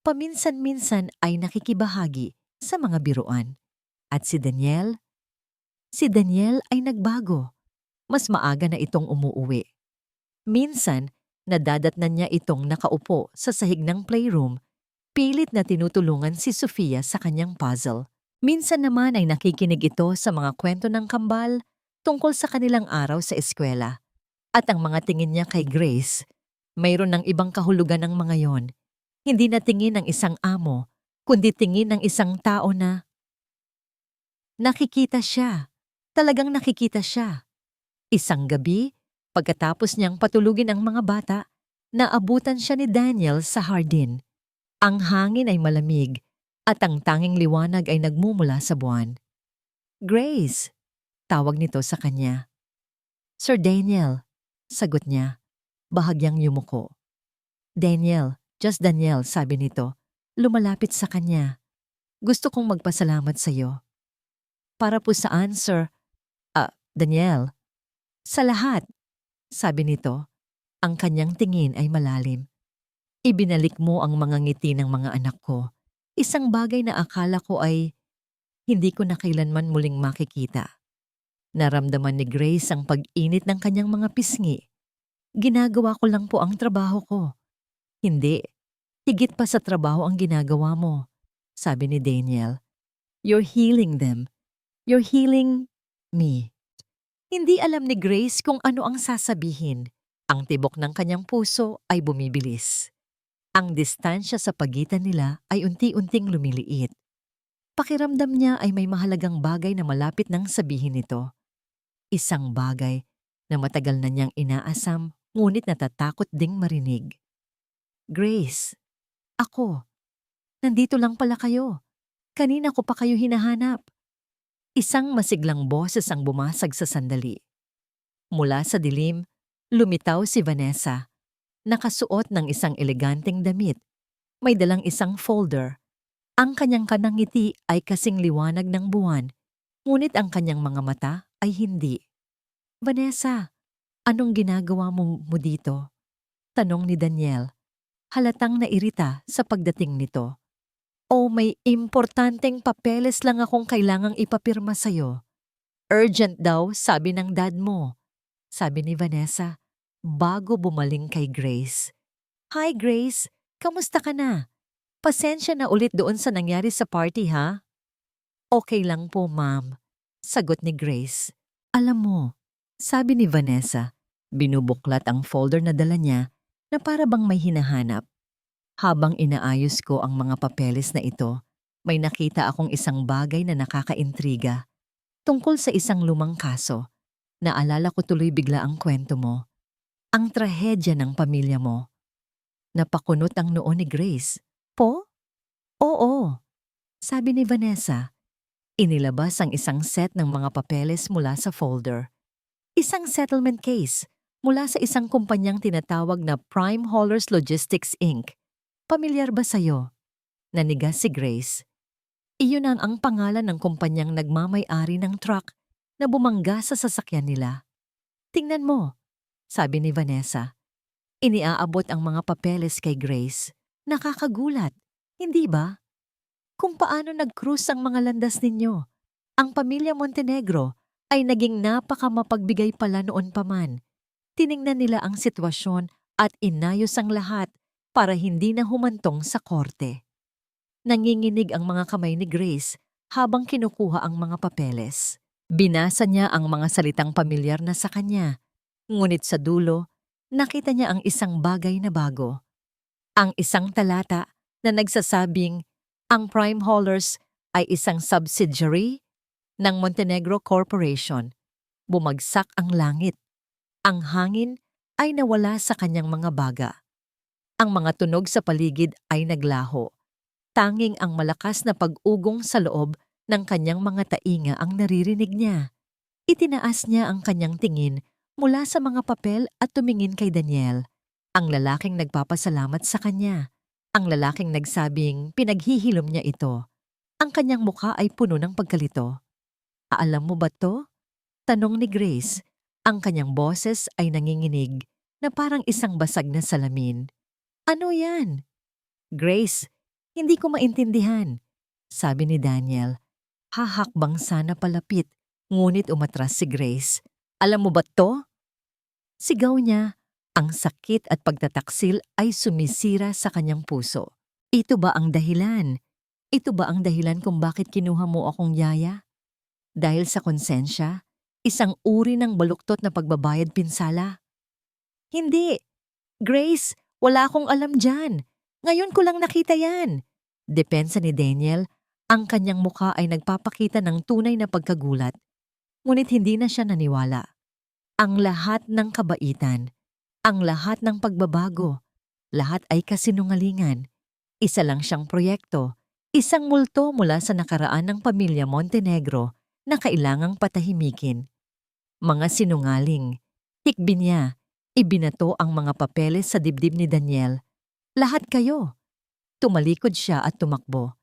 A: Paminsan-minsan ay nakikibahagi sa mga biruan. At si Daniel ay nagbago. Mas maaga na itong umuuwi. Minsan, nadadatnan niya itong nakaupo sa sahig ng playroom, pilit na tinutulungan si Sofia sa kanyang puzzle. Minsan naman ay nakikinig ito sa mga kwento ng kambal tungkol sa kanilang araw sa eskwela. At ang mga tingin niya kay Grace, mayroon ng ibang kahulugan ng mga yon. Hindi na tingin ng isang amo, kundi tingin ng isang tao na nakikita siya. Talagang nakikita siya. Isang gabi, pagkatapos niyang patulugin ang mga bata, naabutan siya ni Daniel sa hardin. Ang hangin ay malamig at ang tanging liwanag ay nagmumula sa buwan. Grace, tawag nito sa kanya. Sir Daniel, sagot niya, bahagyang yumuko. Daniel, just Daniel, sabi nito, lumalapit sa kanya. Gusto kong magpasalamat sa iyo. Para po saan, sir? Daniel. Sa lahat, sabi nito, ang kanyang tingin ay malalim. Ibinalik mo ang mga ngiti ng mga anak ko. Isang bagay na akala ko ay hindi ko na kailanman muling makikita. Naramdaman ni Grace ang pag-init ng kanyang mga pisngi. Ginagawa ko lang po ang trabaho ko. Hindi, higit pa sa trabaho ang ginagawa mo, sabi ni Daniel. You're healing them. You're healing me. Hindi alam ni Grace kung ano ang sasabihin. Ang tibok ng kanyang puso ay bumibilis. Ang distansya sa pagitan nila ay unti-unting lumiliit. Pakiramdam niya ay may mahalagang bagay na malapit nang sabihin nito. Isang bagay na matagal na niyang inaasam ngunit natatakot ding marinig. Grace, ako, nandito lang pala kayo. Kanina ko pa kayo hinahanap. Isang masiglang boses ang bumasag sa sandali. Mula sa dilim, lumitaw si Vanessa. Nakasuot ng isang eleganteng damit. May dalang isang folder. Ang kanyang kanang ngiti ay kasing liwanag ng buwan, ngunit ang kanyang mga mata ay hindi. Vanessa, anong ginagawa mo dito? Tanong ni Daniel. Halatang nairita sa pagdating nito. Oh, may importanteng papeles lang akong kailangang ipapirma sa'yo. Urgent daw, sabi ng dad mo. Sabi ni Vanessa, bago bumaling kay Grace. Hi Grace, kamusta ka na? Pasensya na ulit doon sa nangyari sa party ha? Okay lang po ma'am, sagot ni Grace. Alam mo, sabi ni Vanessa, binubuklat ang folder na dala niya na para bang may hinahanap. Habang inaayos ko ang mga papeles na ito, may nakita akong isang bagay na nakakaintriga. Tungkol sa isang lumang kaso, naalala ko tuloy bigla ang kwento mo. Ang trahedya ng pamilya mo. Napakunot ang noo ni Grace. Po? Oo, sabi ni Vanessa. Inilabas ang isang set ng mga papeles mula sa folder. Isang settlement case mula sa isang kumpanyang tinatawag na Prime Haulers Logistics Inc. Pamilyar ba sa'yo? Nanigas si Grace. Iyon ang pangalan ng kumpanyang nagmamay-ari ng truck na bumangga sa sasakyan nila. Tingnan mo, sabi ni Vanessa. Iniaabot ang mga papeles kay Grace. Nakakagulat, hindi ba? Kung paano nag-cruise ang mga landas ninyo. Ang pamilya Montenegro ay naging napakamapagbigay pala noon pa man. Tiningnan nila ang sitwasyon at inayos ang lahat para hindi na humantong sa korte. Nanginginig ang mga kamay ni Grace habang kinukuha ang mga papeles. Binasa niya ang mga salitang pamilyar na sa kanya, ngunit sa dulo, nakita niya ang isang bagay na bago. Ang isang talata na nagsasabing ang Prime Haulers ay isang subsidiary ng Montenegro Corporation. Bumagsak ang langit. Ang hangin ay nawala sa kanyang mga baga. Ang mga tunog sa paligid ay naglaho. Tanging ang malakas na pag-ugong sa loob ng kanyang mga tainga ang naririnig niya. Itinaas niya ang kanyang tingin mula sa mga papel at tumingin kay Daniel, ang lalaking nagpapasalamat sa kanya. Ang lalaking nagsabing pinaghihilom niya ito. Ang kanyang mukha ay puno ng pagkalito. Alam mo ba to? Tanong ni Grace. Ang kanyang boses ay nanginginig na parang isang basag na salamin. Ano yan? Grace, hindi ko maintindihan, sabi ni Daniel. Hahakbang sana palapit, ngunit umatras si Grace. Alam mo ba to? Sigaw niya. Ang sakit at pagtataksil ay sumisira sa kanyang puso. Ito ba ang dahilan? Ito ba ang dahilan kung bakit kinuha mo akong yaya? Dahil sa konsensya? Isang uri ng baluktot na pagbabayad pinsala? Hindi. Grace, wala akong alam dyan. Ngayon ko lang nakita yan. Depensa ni Daniel, ang kanyang mukha ay nagpapakita ng tunay na pagkagulat. Ngunit hindi na siya naniwala. Ang lahat ng kabaitan, ang lahat ng pagbabago, lahat ay kasinungalingan. Isa lang siyang proyekto, isang multo mula sa nakaraan ng pamilya Montenegro na kailangang patahimikin. Mga sinungaling, hikbi niya, ibinato ang mga papeles sa dibdib ni Daniel. Lahat kayo. Tumalikod siya at tumakbo.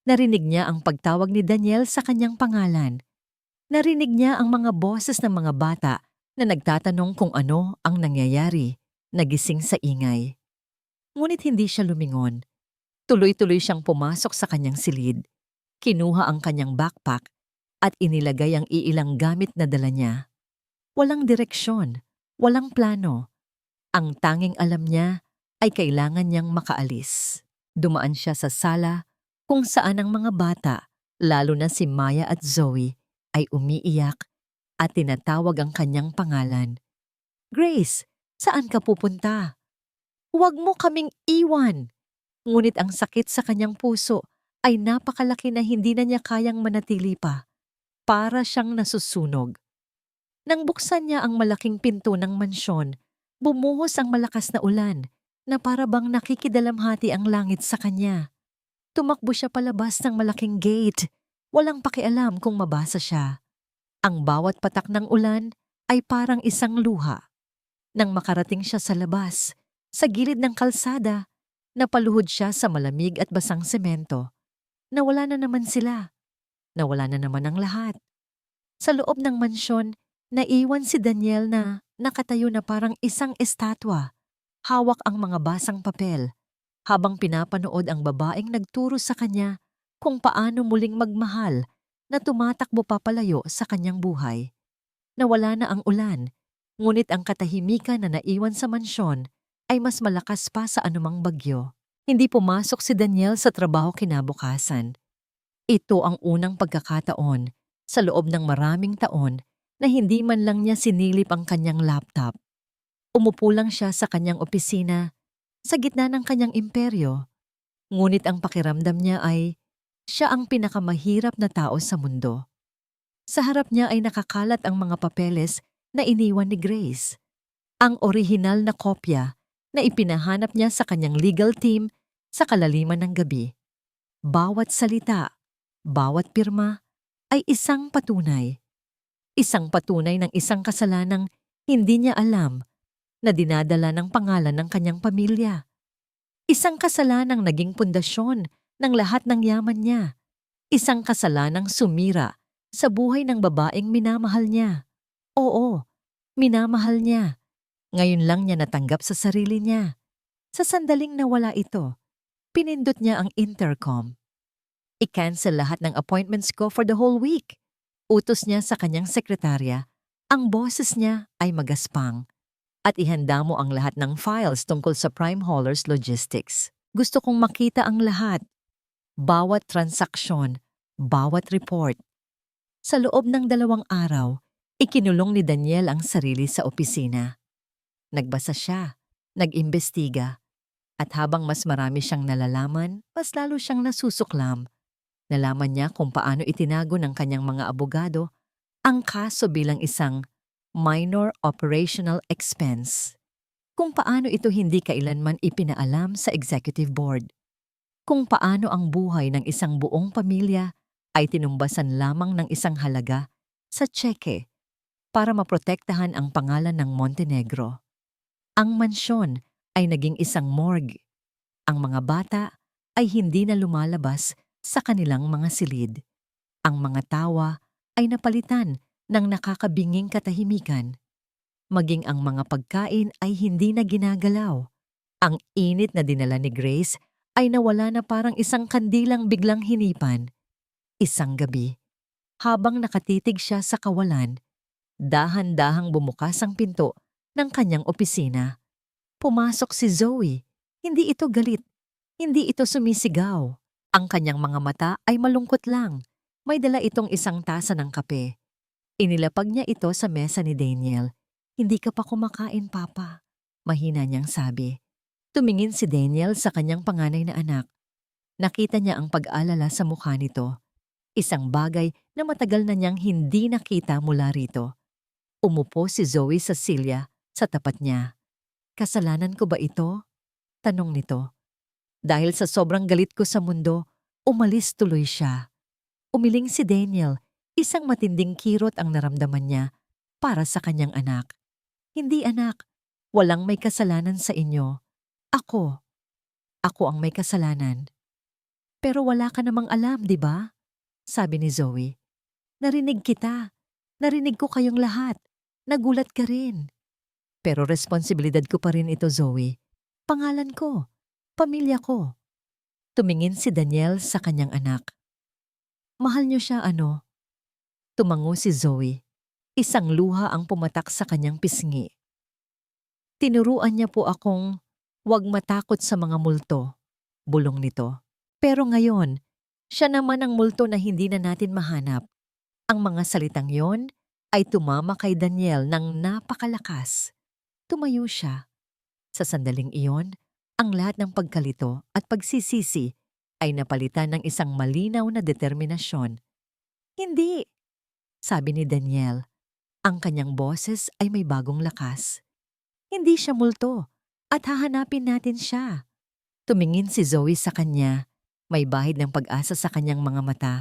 A: Narinig niya ang pagtawag ni Daniel sa kanyang pangalan. Narinig niya ang mga boses ng mga bata na nagtatanong kung ano ang nangyayari, nagising sa ingay. Ngunit hindi siya lumingon. Tuloy-tuloy siyang pumasok sa kanyang silid. Kinuha ang kanyang backpack at inilagay ang iilang gamit na dala niya. Walang direksyon, walang plano. Ang tanging alam niya ay kailangan niyang makaalis. Dumaan siya sa sala kung saan ang mga bata, lalo na si Maya at Zoe, ay umiiyak at tinatawag ang kanyang pangalan. Grace, saan ka pupunta? Huwag mo kaming iwan! Ngunit ang sakit sa kanyang puso ay napakalaki na hindi na niya kayang manatili pa. Para siyang nasusunog. Nang buksan niya ang malaking pinto ng mansyon, bumuhos ang malakas na ulan na para bang nakikidalamhati ang langit sa kanya. Tumakbo siya palabas ng malaking gate. Walang pakialam kung mabasa siya. Ang bawat patak ng ulan ay parang isang luha. Nang makarating siya sa labas, sa gilid ng kalsada, napaluhod siya sa malamig at basang semento. Nawala na naman sila. Nawala na naman ang lahat. Sa loob ng mansyon, naiwan si Daniel na nakatayo na parang isang estatwa. Hawak ang mga basang papel, habang pinapanood ang babaeng nagturo sa kanya kung paano muling magmahal na tumatakbo papalayo sa kanyang buhay. Nawala na ang ulan, ngunit ang katahimikan na naiwan sa mansyon ay mas malakas pa sa anumang bagyo. Hindi pumasok si Daniel sa trabaho kinabukasan. Ito ang unang pagkakataon sa loob ng maraming taon na hindi man lang niya sinilip ang kanyang laptop. Umupo lang siya sa kanyang opisina sa gitna ng kanyang imperyo. Ngunit ang pakiramdam niya ay siya ang pinakamahirap na tao sa mundo. Sa harap niya ay nakakalat ang mga papeles na iniwan ni Grace. Ang orihinal na kopya na ipinahanap niya sa kanyang legal team sa kalaliman ng gabi. Bawat salita, bawat pirma ay isang patunay. Isang patunay ng isang kasalanang hindi niya alam na dinadala ng pangalan ng kanyang pamilya. Isang kasalanang naging pundasyon ng lahat ng yaman niya. Isang kasalanang sumira sa buhay ng babaeng minamahal niya. Oo, minamahal niya. Ngayon lang niya natanggap sa sarili niya. Sa sandaling nawala ito, pinindot niya ang intercom. I-cancel lahat ng appointments ko for the whole week. Utos niya sa kanyang sekretarya, ang boses niya ay magaspang. At ihanda mo ang lahat ng files tungkol sa Prime Haulers Logistics. Gusto kong makita ang lahat. Bawat transaksyon, bawat report. Sa loob ng 2 araw, ikinulong ni Daniel ang sarili sa opisina. Nagbasa siya, nag-imbestiga, at habang mas marami siyang nalalaman, mas lalo siyang nasusuklam. Nalaman niya kung paano itinago ng kanyang mga abogado ang kaso bilang isang minor operational expense. Kung paano ito hindi kailanman ipinaalam sa executive board. Kung paano ang buhay ng isang buong pamilya ay tinumbasan lamang ng isang halaga sa tseke para maprotektahan ang pangalan ng Montenegro. Ang mansyon ay naging isang morgue. Ang mga bata ay hindi na lumalabas sa kanilang mga silid. Ang mga tawa ay napalitan ng nakakabinging katahimikan. Maging ang mga pagkain ay hindi na ginagalaw. Ang init na dinala ni Grace ay nawala na parang isang kandilang biglang hinipan. Isang gabi, habang nakatitig siya sa kawalan, dahan-dahang bumukas ang pinto ng kanyang opisina. Pumasok si Zoe. Hindi ito galit. Hindi ito sumisigaw. Ang kanyang mga mata ay malungkot lang. May dala itong isang tasa ng kape. Inilapag niya ito sa mesa ni Daniel. Hindi ka pa kumakain, Papa. Mahina niyang sabi. Tumingin si Daniel sa kanyang panganay na anak. Nakita niya ang pag-alala sa mukha nito. Isang bagay na matagal na niyang hindi nakita mula rito. Umupo si Zoe sa silya sa tapat niya. Kasalanan ko ba ito? Tanong nito. Dahil sa sobrang galit ko sa mundo, umalis tuloy siya. Umiling si Daniel, isang matinding kirot ang naramdaman niya para sa kanyang anak. Hindi anak, walang may kasalanan sa inyo. Ako ang may kasalanan. Pero wala ka namang alam, di ba? Sabi ni Zoe. Narinig kita. Narinig ko kayong lahat. Nagulat ka rin. Pero responsibilidad ko pa rin ito, Zoe. Pangalan ko. Pamilya ko. Tumingin si Daniel sa kanyang anak. Mahal niyo siya, ano? Tumango si Zoe. Isang luha ang pumatak sa kanyang pisngi. Tinuruan niya po akong huwag matakot sa mga multo, bulong nito. Pero ngayon, siya naman ang multo na hindi na natin mahanap. Ang mga salitang yon ay tumama kay Daniel ng napakalakas. Tumayo siya. Sa sandaling iyon, ang lahat ng pagkalito at pagsisisi ay napalitan ng isang malinaw na determinasyon. Hindi, sabi ni Daniel. Ang kanyang boses ay may bagong lakas. Hindi siya multo at hahanapin natin siya. Tumingin si Zoe sa kanya. May bahid ng pag-asa sa kanyang mga mata.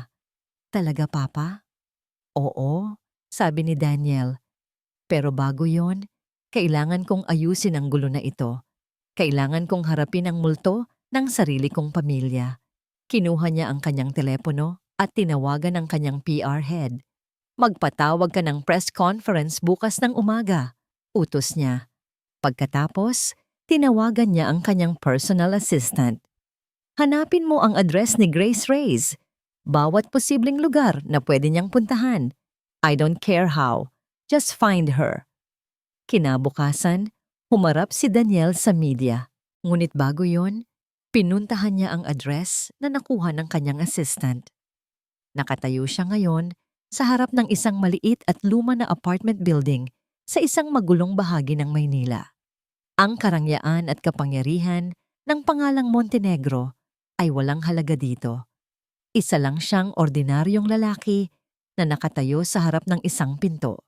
A: Talaga, Papa? Oo, sabi ni Daniel. Pero bago yon, kailangan kong ayusin ang gulo na ito. Kailangan kong harapin ang multo ng sarili kong pamilya. Kinuha niya ang kanyang telepono at tinawagan ang kanyang PR head. Magpatawag ka ng press conference bukas ng umaga, utos niya. Pagkatapos, tinawagan niya ang kanyang personal assistant. Hanapin mo ang address ni Grace Reyes. Bawat posibleng lugar na pwede niyang puntahan. I don't care how. Just find her. Kinabukasan, humarap si Daniel sa media. Ngunit bago yon, pinuntahan niya ang address na nakuha ng kanyang assistant. Nakatayo siya ngayon sa harap ng isang maliit at luma na apartment building sa isang magulong bahagi ng Maynila. Ang karangyaan at kapangyarihan ng pangalang Montenegro ay walang halaga dito. Isa lang siyang ordinaryong lalaki na nakatayo sa harap ng isang pinto.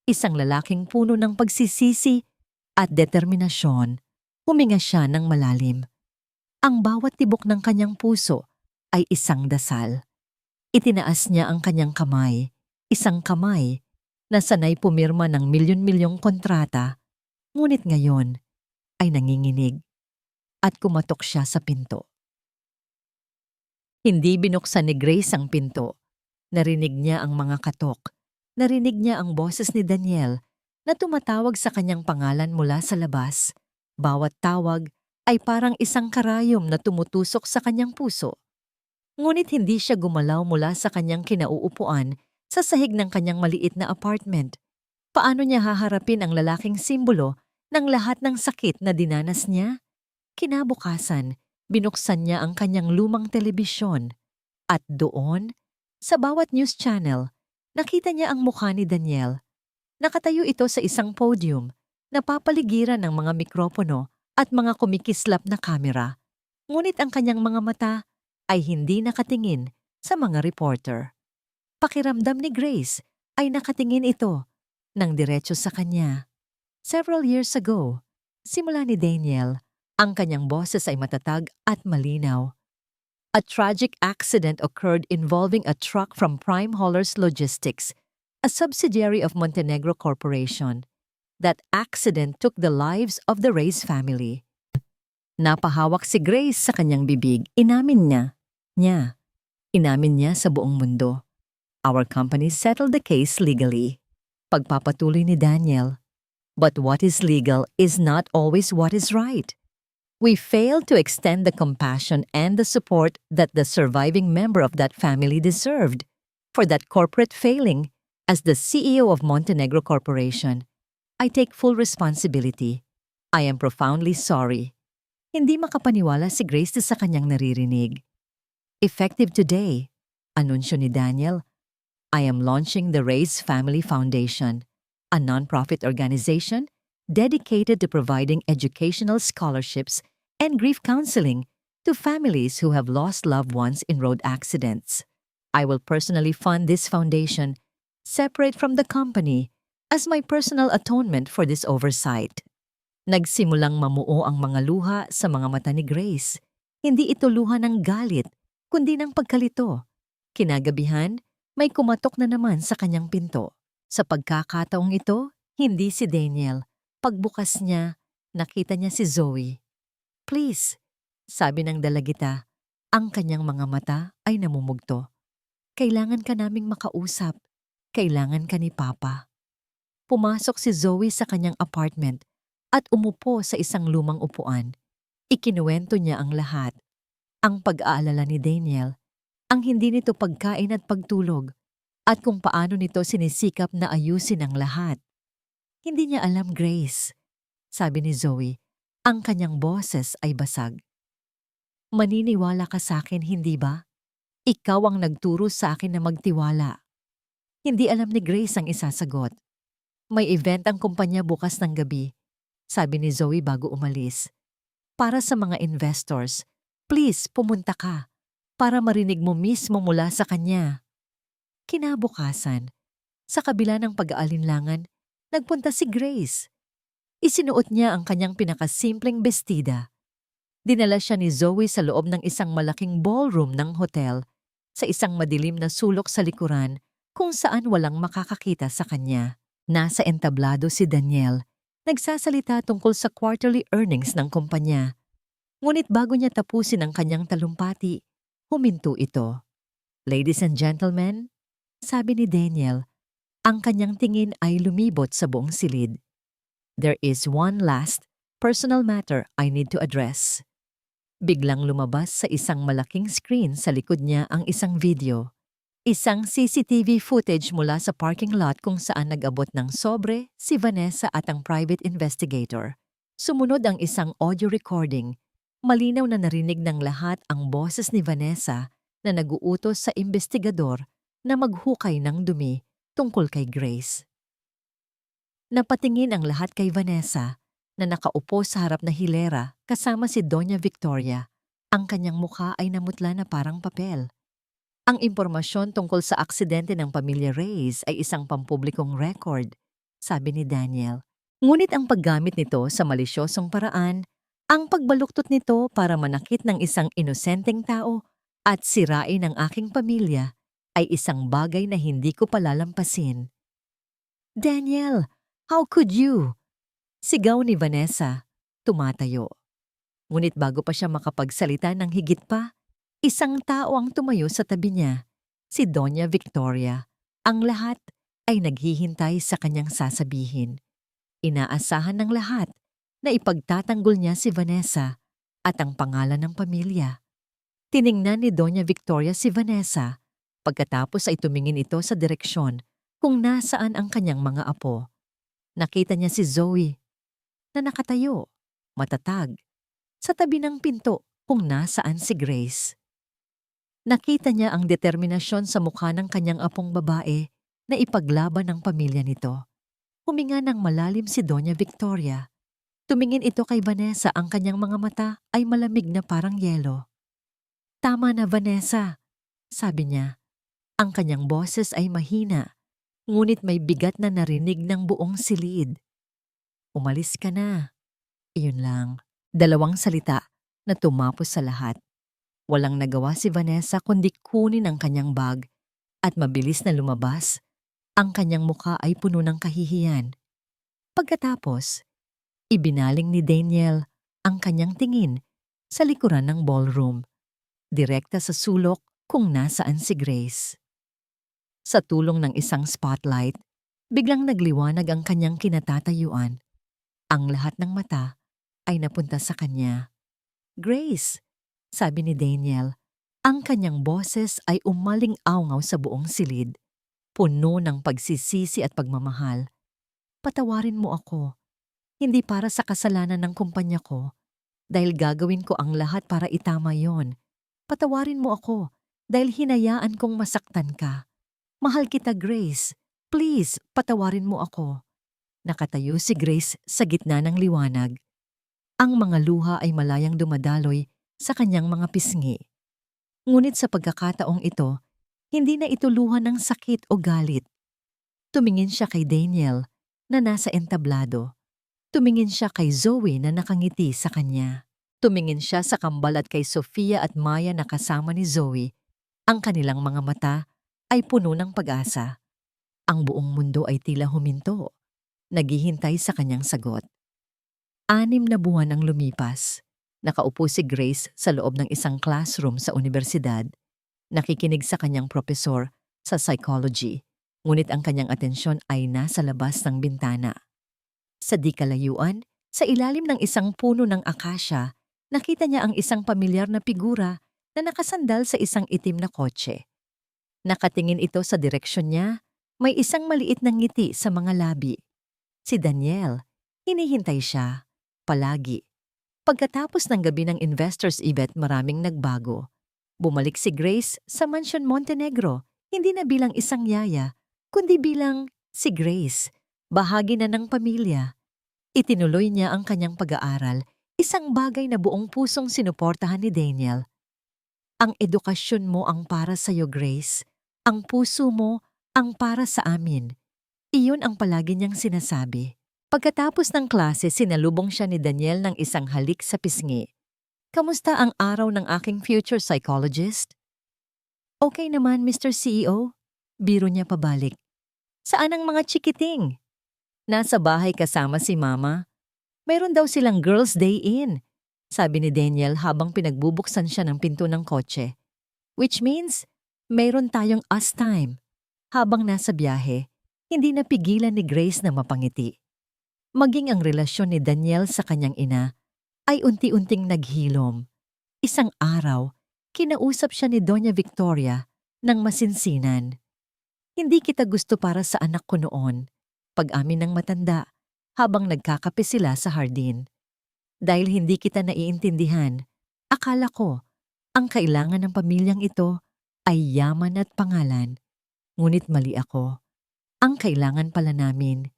A: Isang lalaking puno ng pagsisisi at determinasyon. Huminga siya ng malalim. Ang bawat tibok ng kanyang puso ay isang dasal. Itinaas niya ang kanyang kamay, isang kamay na sanay pumirma ng milyon-milyong kontrata, ngunit ngayon ay nanginginig at kumatok siya sa pinto. Hindi binuksan ni Grace ang pinto. Narinig niya ang mga katok. Narinig niya ang boses ni Daniel na tumatawag sa kanyang pangalan mula sa labas. Bawat tawag ay parang isang karayom na tumutusok sa kanyang puso. Ngunit hindi siya gumalaw mula sa kanyang kinauupuan sa sahig ng kanyang maliit na apartment. Paano niya haharapin ang lalaking simbolo ng lahat ng sakit na dinanas niya? Kinabukasan, binuksan niya ang kanyang lumang telebisyon. At doon, sa bawat news channel, nakita niya ang mukha ni Daniel. Nakatayo ito sa isang podium, napapaligiran ng mga mikropono at mga kumikislap na kamera. Ngunit ang kanyang mga mata ay hindi nakatingin sa mga reporter. Pakiramdam ni Grace ay nakatingin ito ng diretso sa kanya. Several years ago, simula ni Daniel, ang kanyang boses ay matatag at malinaw. A tragic accident occurred involving a truck from Prime Haulers Logistics, a subsidiary of Montenegro Corporation. That accident took the lives of the Reyes family. Napahawak si Grace sa kanyang bibig. Inamin niya. Inamin niya sa buong mundo. Our company settled the case legally. Pagpapatuloy ni Daniel. But what is legal is not always what is right. We failed to extend the compassion and the support that the surviving member of that family deserved. For that corporate failing, as the CEO of Montenegro Corporation, I take full responsibility. I am profoundly sorry. Hindi makapaniwala si Grace sa kanyang naririnig. Effective today, anunsyo ni Daniel, I am launching the Reyes Family Foundation, a non-profit organization dedicated to providing educational scholarships and grief counseling to families who have lost loved ones in road accidents. I will personally fund this foundation, separate from the company, as my personal atonement for this oversight. Nagsimulang mamuo ang mga luha sa mga mata ni Grace. Hindi ito luha ng galit, kundi ng pagkalito. Kinagabihan, may kumatok na naman sa kanyang pinto. Sa pagkakataong ito, hindi si Daniel. Pagbukas niya, nakita niya si Zoe. Please, sabi ng dalagita, ang kanyang mga mata ay namumugto. Kailangan ka naming makausap. Kailangan ka ni Papa. pumasok si Zoe sa kanyang apartment at umupo sa isang lumang upuan. Ikinuwento niya ang lahat. Ang pag-aalala ni Daniel, ang hindi nito pagkain at pagtulog, at kung paano nito sinisikap na ayusin ang lahat. Hindi niya alam, Grace, sabi ni Zoe, ang kanyang boses ay basag. Maniniwala ka sa akin, hindi ba? Ikaw ang nagturo sa akin na magtiwala. Hindi alam ni Grace ang isasagot. May event ang kumpanya bukas ng gabi, sabi ni Zoe bago umalis. Para sa mga investors, please pumunta ka para marinig mo mismo mula sa kanya. Kinabukasan, sa kabila ng pag-aalinlangan, nagpunta si Grace. Isinuot niya ang kanyang pinakasimpleng bestida. Dinala siya ni Zoe sa loob ng isang malaking ballroom ng hotel, sa isang madilim na sulok sa likuran kung saan walang makakakita sa kanya. Nasa entablado si Daniel, nagsasalita tungkol sa quarterly earnings ng kumpanya. Ngunit bago niya tapusin ang kanyang talumpati, huminto ito. Ladies and gentlemen, sabi ni Daniel, ang kanyang tingin ay lumibot sa buong silid. There is one last personal matter I need to address. Biglang lumabas sa isang malaking screen sa likod niya ang isang video. Isang CCTV footage mula sa parking lot kung saan nag-abot ng sobre si Vanessa at ang private investigator. Sumunod ang isang audio recording. Malinaw na narinig ng lahat ang boses ni Vanessa na nag-uutos sa investigador na maghukay ng dumi tungkol kay Grace. Napatingin ang lahat kay Vanessa na nakaupo sa harap na hilera kasama si Doña Victoria. Ang kanyang mukha ay namutla na parang papel. Ang impormasyon tungkol sa aksidente ng pamilya Reyes ay isang pampublikong record, sabi ni Daniel. Ngunit ang paggamit nito sa malisyosong paraan, ang pagbaluktot nito para manakit ng isang inosenteng tao at sirain ang aking pamilya ay isang bagay na hindi ko palalampasin. Daniel, how could you? Sigaw ni Vanessa, tumatayo. Ngunit bago pa siya makapagsalita ng higit pa, isang tao ang tumayo sa tabi niya, si Doña Victoria. Ang lahat ay naghihintay sa kanyang sasabihin. Inaasahan ng lahat na ipagtatanggol niya si Vanessa at ang pangalan ng pamilya. Tiningnan ni Doña Victoria si Vanessa, pagkatapos ay tumingin ito sa direksyon kung nasaan ang kanyang mga apo. Nakita niya si Zoe na nakatayo, matatag, sa tabi ng pinto kung nasaan si Grace. Nakita niya ang determinasyon sa mukha ng kanyang apong babae na ipaglaban ang pamilya nito. Huminga ng malalim si Doña Victoria. Tumingin ito kay Vanessa, ang kanyang mga mata ay malamig na parang yelo. Tama na, Vanessa, sabi niya. Ang kanyang boses ay mahina, ngunit may bigat na narinig ng buong silid. Umalis ka na. Iyon lang. Dalawang salita na tumapos sa lahat. Walang nagawa si Vanessa kundi kunin ang kanyang bag at mabilis na lumabas. Ang kanyang mukha ay puno ng kahihiyan. Pagkatapos, ibinaling ni Daniel ang kanyang tingin sa likuran ng ballroom, direkta sa sulok kung nasaan si Grace. Sa tulong ng isang spotlight, biglang nagliwanag ang kanyang kinatatayuan. Ang lahat ng mata ay napunta sa kanya. Grace, sabi ni Daniel, ang kanyang boses ay umaling-awngaw sa buong silid, puno ng pagsisisi at pagmamahal. Patawarin mo ako, hindi para sa kasalanan ng kumpanya ko, dahil gagawin ko ang lahat para itama yon. Patawarin mo ako, dahil hinayaan kong masaktan ka. Mahal kita, Grace. Please, patawarin mo ako. Nakatayo si Grace sa gitna ng liwanag. Ang mga luha ay malayang dumadaloy sa kanyang mga pisngi. Ngunit sa pagkakataong ito, hindi na ito luha ng sakit o galit. Tumingin siya kay Daniel na nasa entablado. Tumingin siya kay Zoe na nakangiti sa kanya. Tumingin siya sa kambal at kay Sofia at Maya na kasama ni Zoe. Ang kanilang mga mata ay puno ng pag-asa. Ang buong mundo ay tila huminto, naghihintay sa kanyang sagot. 6 na buwan ang lumipas. Nakaupo si Grace sa loob ng isang classroom sa universidad, nakikinig sa kanyang propesor sa psychology. ngunit ang kanyang atensyon ay nasa labas ng bintana. Sa di kalayuan, sa ilalim ng isang puno ng akasya, nakita niya ang isang pamilyar na figura na nakasandal sa isang itim na kotse. Nakatingin ito sa direksyon niya, may isang maliit na ngiti sa mga labi. Si Daniel, hinihintay siya, palagi. Pagkatapos ng gabi ng investors event, maraming nagbago. Bumalik si Grace sa Mansion Montenegro, hindi na bilang isang yaya, kundi bilang si Grace, bahagi na ng pamilya. Itinuloy niya ang kanyang pag-aaral, isang bagay na buong pusong sinuportahan ni Daniel. Ang edukasyon mo ang para sa'yo, Grace. Ang puso mo ang para sa amin. Iyon ang palagi niyang sinasabi. Pagkatapos ng klase, sinalubong siya ni Daniel ng isang halik sa pisngi. Kamusta ang araw ng aking future psychologist? Okay naman, Mr. CEO. Biro niya pabalik. Saan ang mga chikiting? Nasa bahay kasama si Mama. Mayroon daw silang Girls' Day in, sabi ni Daniel habang pinagbubuksan siya ng pinto ng kotse. Which means, mayroon tayong us time. Habang nasa biyahe, hindi napigilan ni Grace na mapangiti. Maging ang relasyon ni Daniel sa kanyang ina ay unti-unting naghilom. Isang araw, kinausap siya ni Doña Victoria ng masinsinan. Hindi kita gusto para sa anak ko noon, pag-amin ng matanda, habang nagkakape sila sa hardin. Dahil hindi kita naiintindihan, akala ko, ang kailangan ng pamilyang ito ay yaman at pangalan. Ngunit mali ako. Ang kailangan pala namin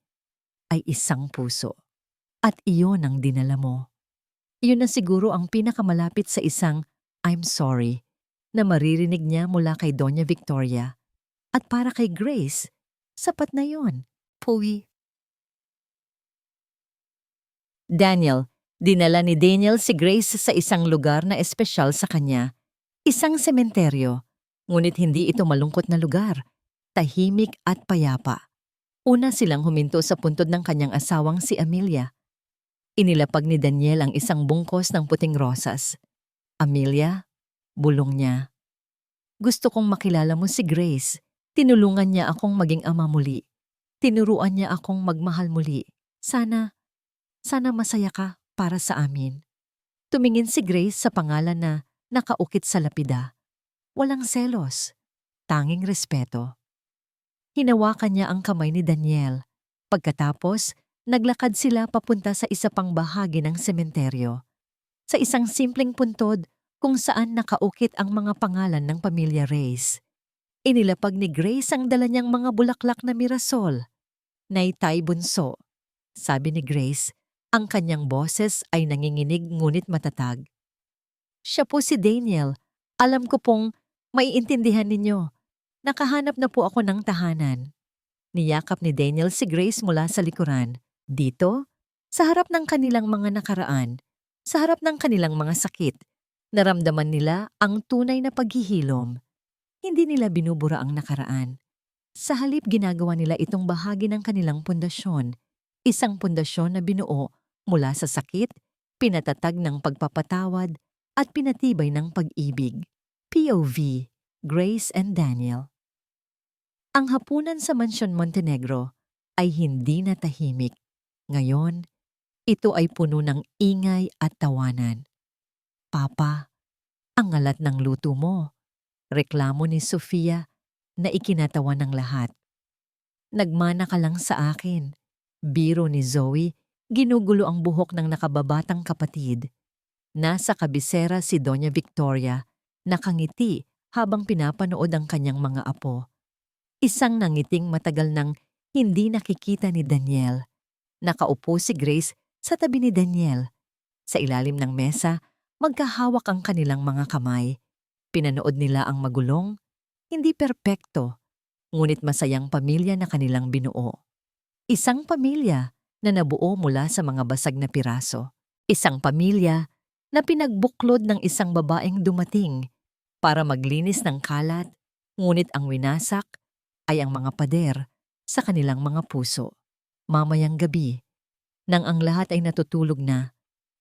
A: ay isang puso. At iyon ang dinala mo. Iyon na siguro ang pinakamalapit sa isang I'm sorry na maririnig niya mula kay Doña Victoria. At para kay Grace, sapat na yon. Puwi. Daniel, dinala ni Daniel si Grace sa isang lugar na espesyal sa kanya. Isang sementeryo. Ngunit hindi ito malungkot na lugar. Tahimik at payapa. Una silang huminto sa puntod ng kanyang asawang si Amelia. Inilapag ni Daniel ang isang bungkos ng puting rosas. Amelia, bulong niya. Gusto kong makilala mo si Grace. Tinulungan niya akong maging ama muli. Tinuruan niya akong magmahal muli. Sana masaya ka para sa amin. Tumingin si Grace sa pangalan na nakaukit sa lapida. Walang selos, tanging respeto. Hinawakan niya ang kamay ni Daniel. Pagkatapos, naglakad sila papunta sa isa pang bahagi ng sementeryo. Sa isang simpleng puntod kung saan nakaukit ang mga pangalan ng pamilya Reyes. Inilapag ni Grace ang dala niyang mga bulaklak na mirasol. Naitay bunso, sabi ni Grace, ang kanyang boses ay nanginginig ngunit matatag. Siya po si Daniel. Alam ko pong maiintindihan ninyo. Nakahanap na po ako ng tahanan. Niyakap ni Daniel si Grace mula sa likuran. Dito, sa harap ng kanilang mga nakaraan, sa harap ng kanilang mga sakit, naramdaman nila ang tunay na paghihilom. Hindi nila binubura ang nakaraan. Sa halip ginagawa nila itong bahagi ng kanilang pundasyon, isang pundasyon na binuo mula sa sakit, pinatatag ng pagpapatawad at pinatibay ng pag-ibig. POV, Grace and Daniel. Ang hapunan sa Mansion Montenegro ay hindi na tahimik. Ngayon, ito ay puno ng ingay at tawanan. Papa, ang alat ng luto mo. Reklamo ni Sofia na ikinatawa ng lahat. Nagmana ka lang sa akin. Biro ni Zoe, ginugulo ang buhok ng nakababatang kapatid. Nasa kabisera si Doña Victoria, nakangiti habang pinapanood ang kanyang mga apo. Isang nangiting matagal nang hindi nakikita ni Daniel. Nakaupo si Grace sa tabi ni Daniel. Sa ilalim ng mesa, magkahawak ang kanilang mga kamay. Pinanood nila ang magulong, hindi perpekto, ngunit masayang pamilya na kanilang binuo. Isang pamilya na nabuo mula sa mga basag na piraso. Isang pamilya na pinagbuklod ng isang babaeng dumating para maglinis ng kalat, ngunit ang winasak ay ang mga pader sa kanilang mga puso. Mamayang gabi, nang ang lahat ay natutulog na,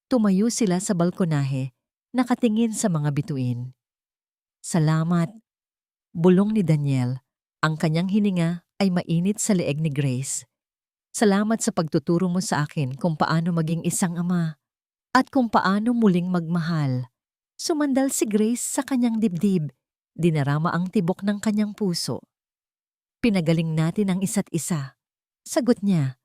A: tumayo sila sa balkonahe, nakatingin sa mga bituin. Salamat, bulong ni Daniel, ang kanyang hininga ay mainit sa leeg ni Grace. Salamat sa pagtuturo mo sa akin kung paano maging isang ama at kung paano muling magmahal. Sumandal si Grace sa kanyang dibdib. Dinarama ang tibok ng kanyang puso. Pinagaling natin ang isa't isa. Sagot niya.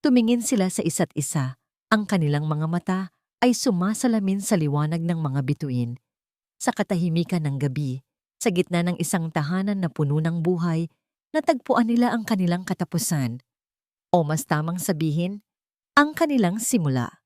A: Tumingin sila sa isa't isa. Ang kanilang mga mata ay sumasalamin sa liwanag ng mga bituin. Sa katahimikan ng gabi, sa gitna ng isang tahanan na puno ng buhay, natagpuan nila ang kanilang katapusan. O mas tamang sabihin, ang kanilang simula.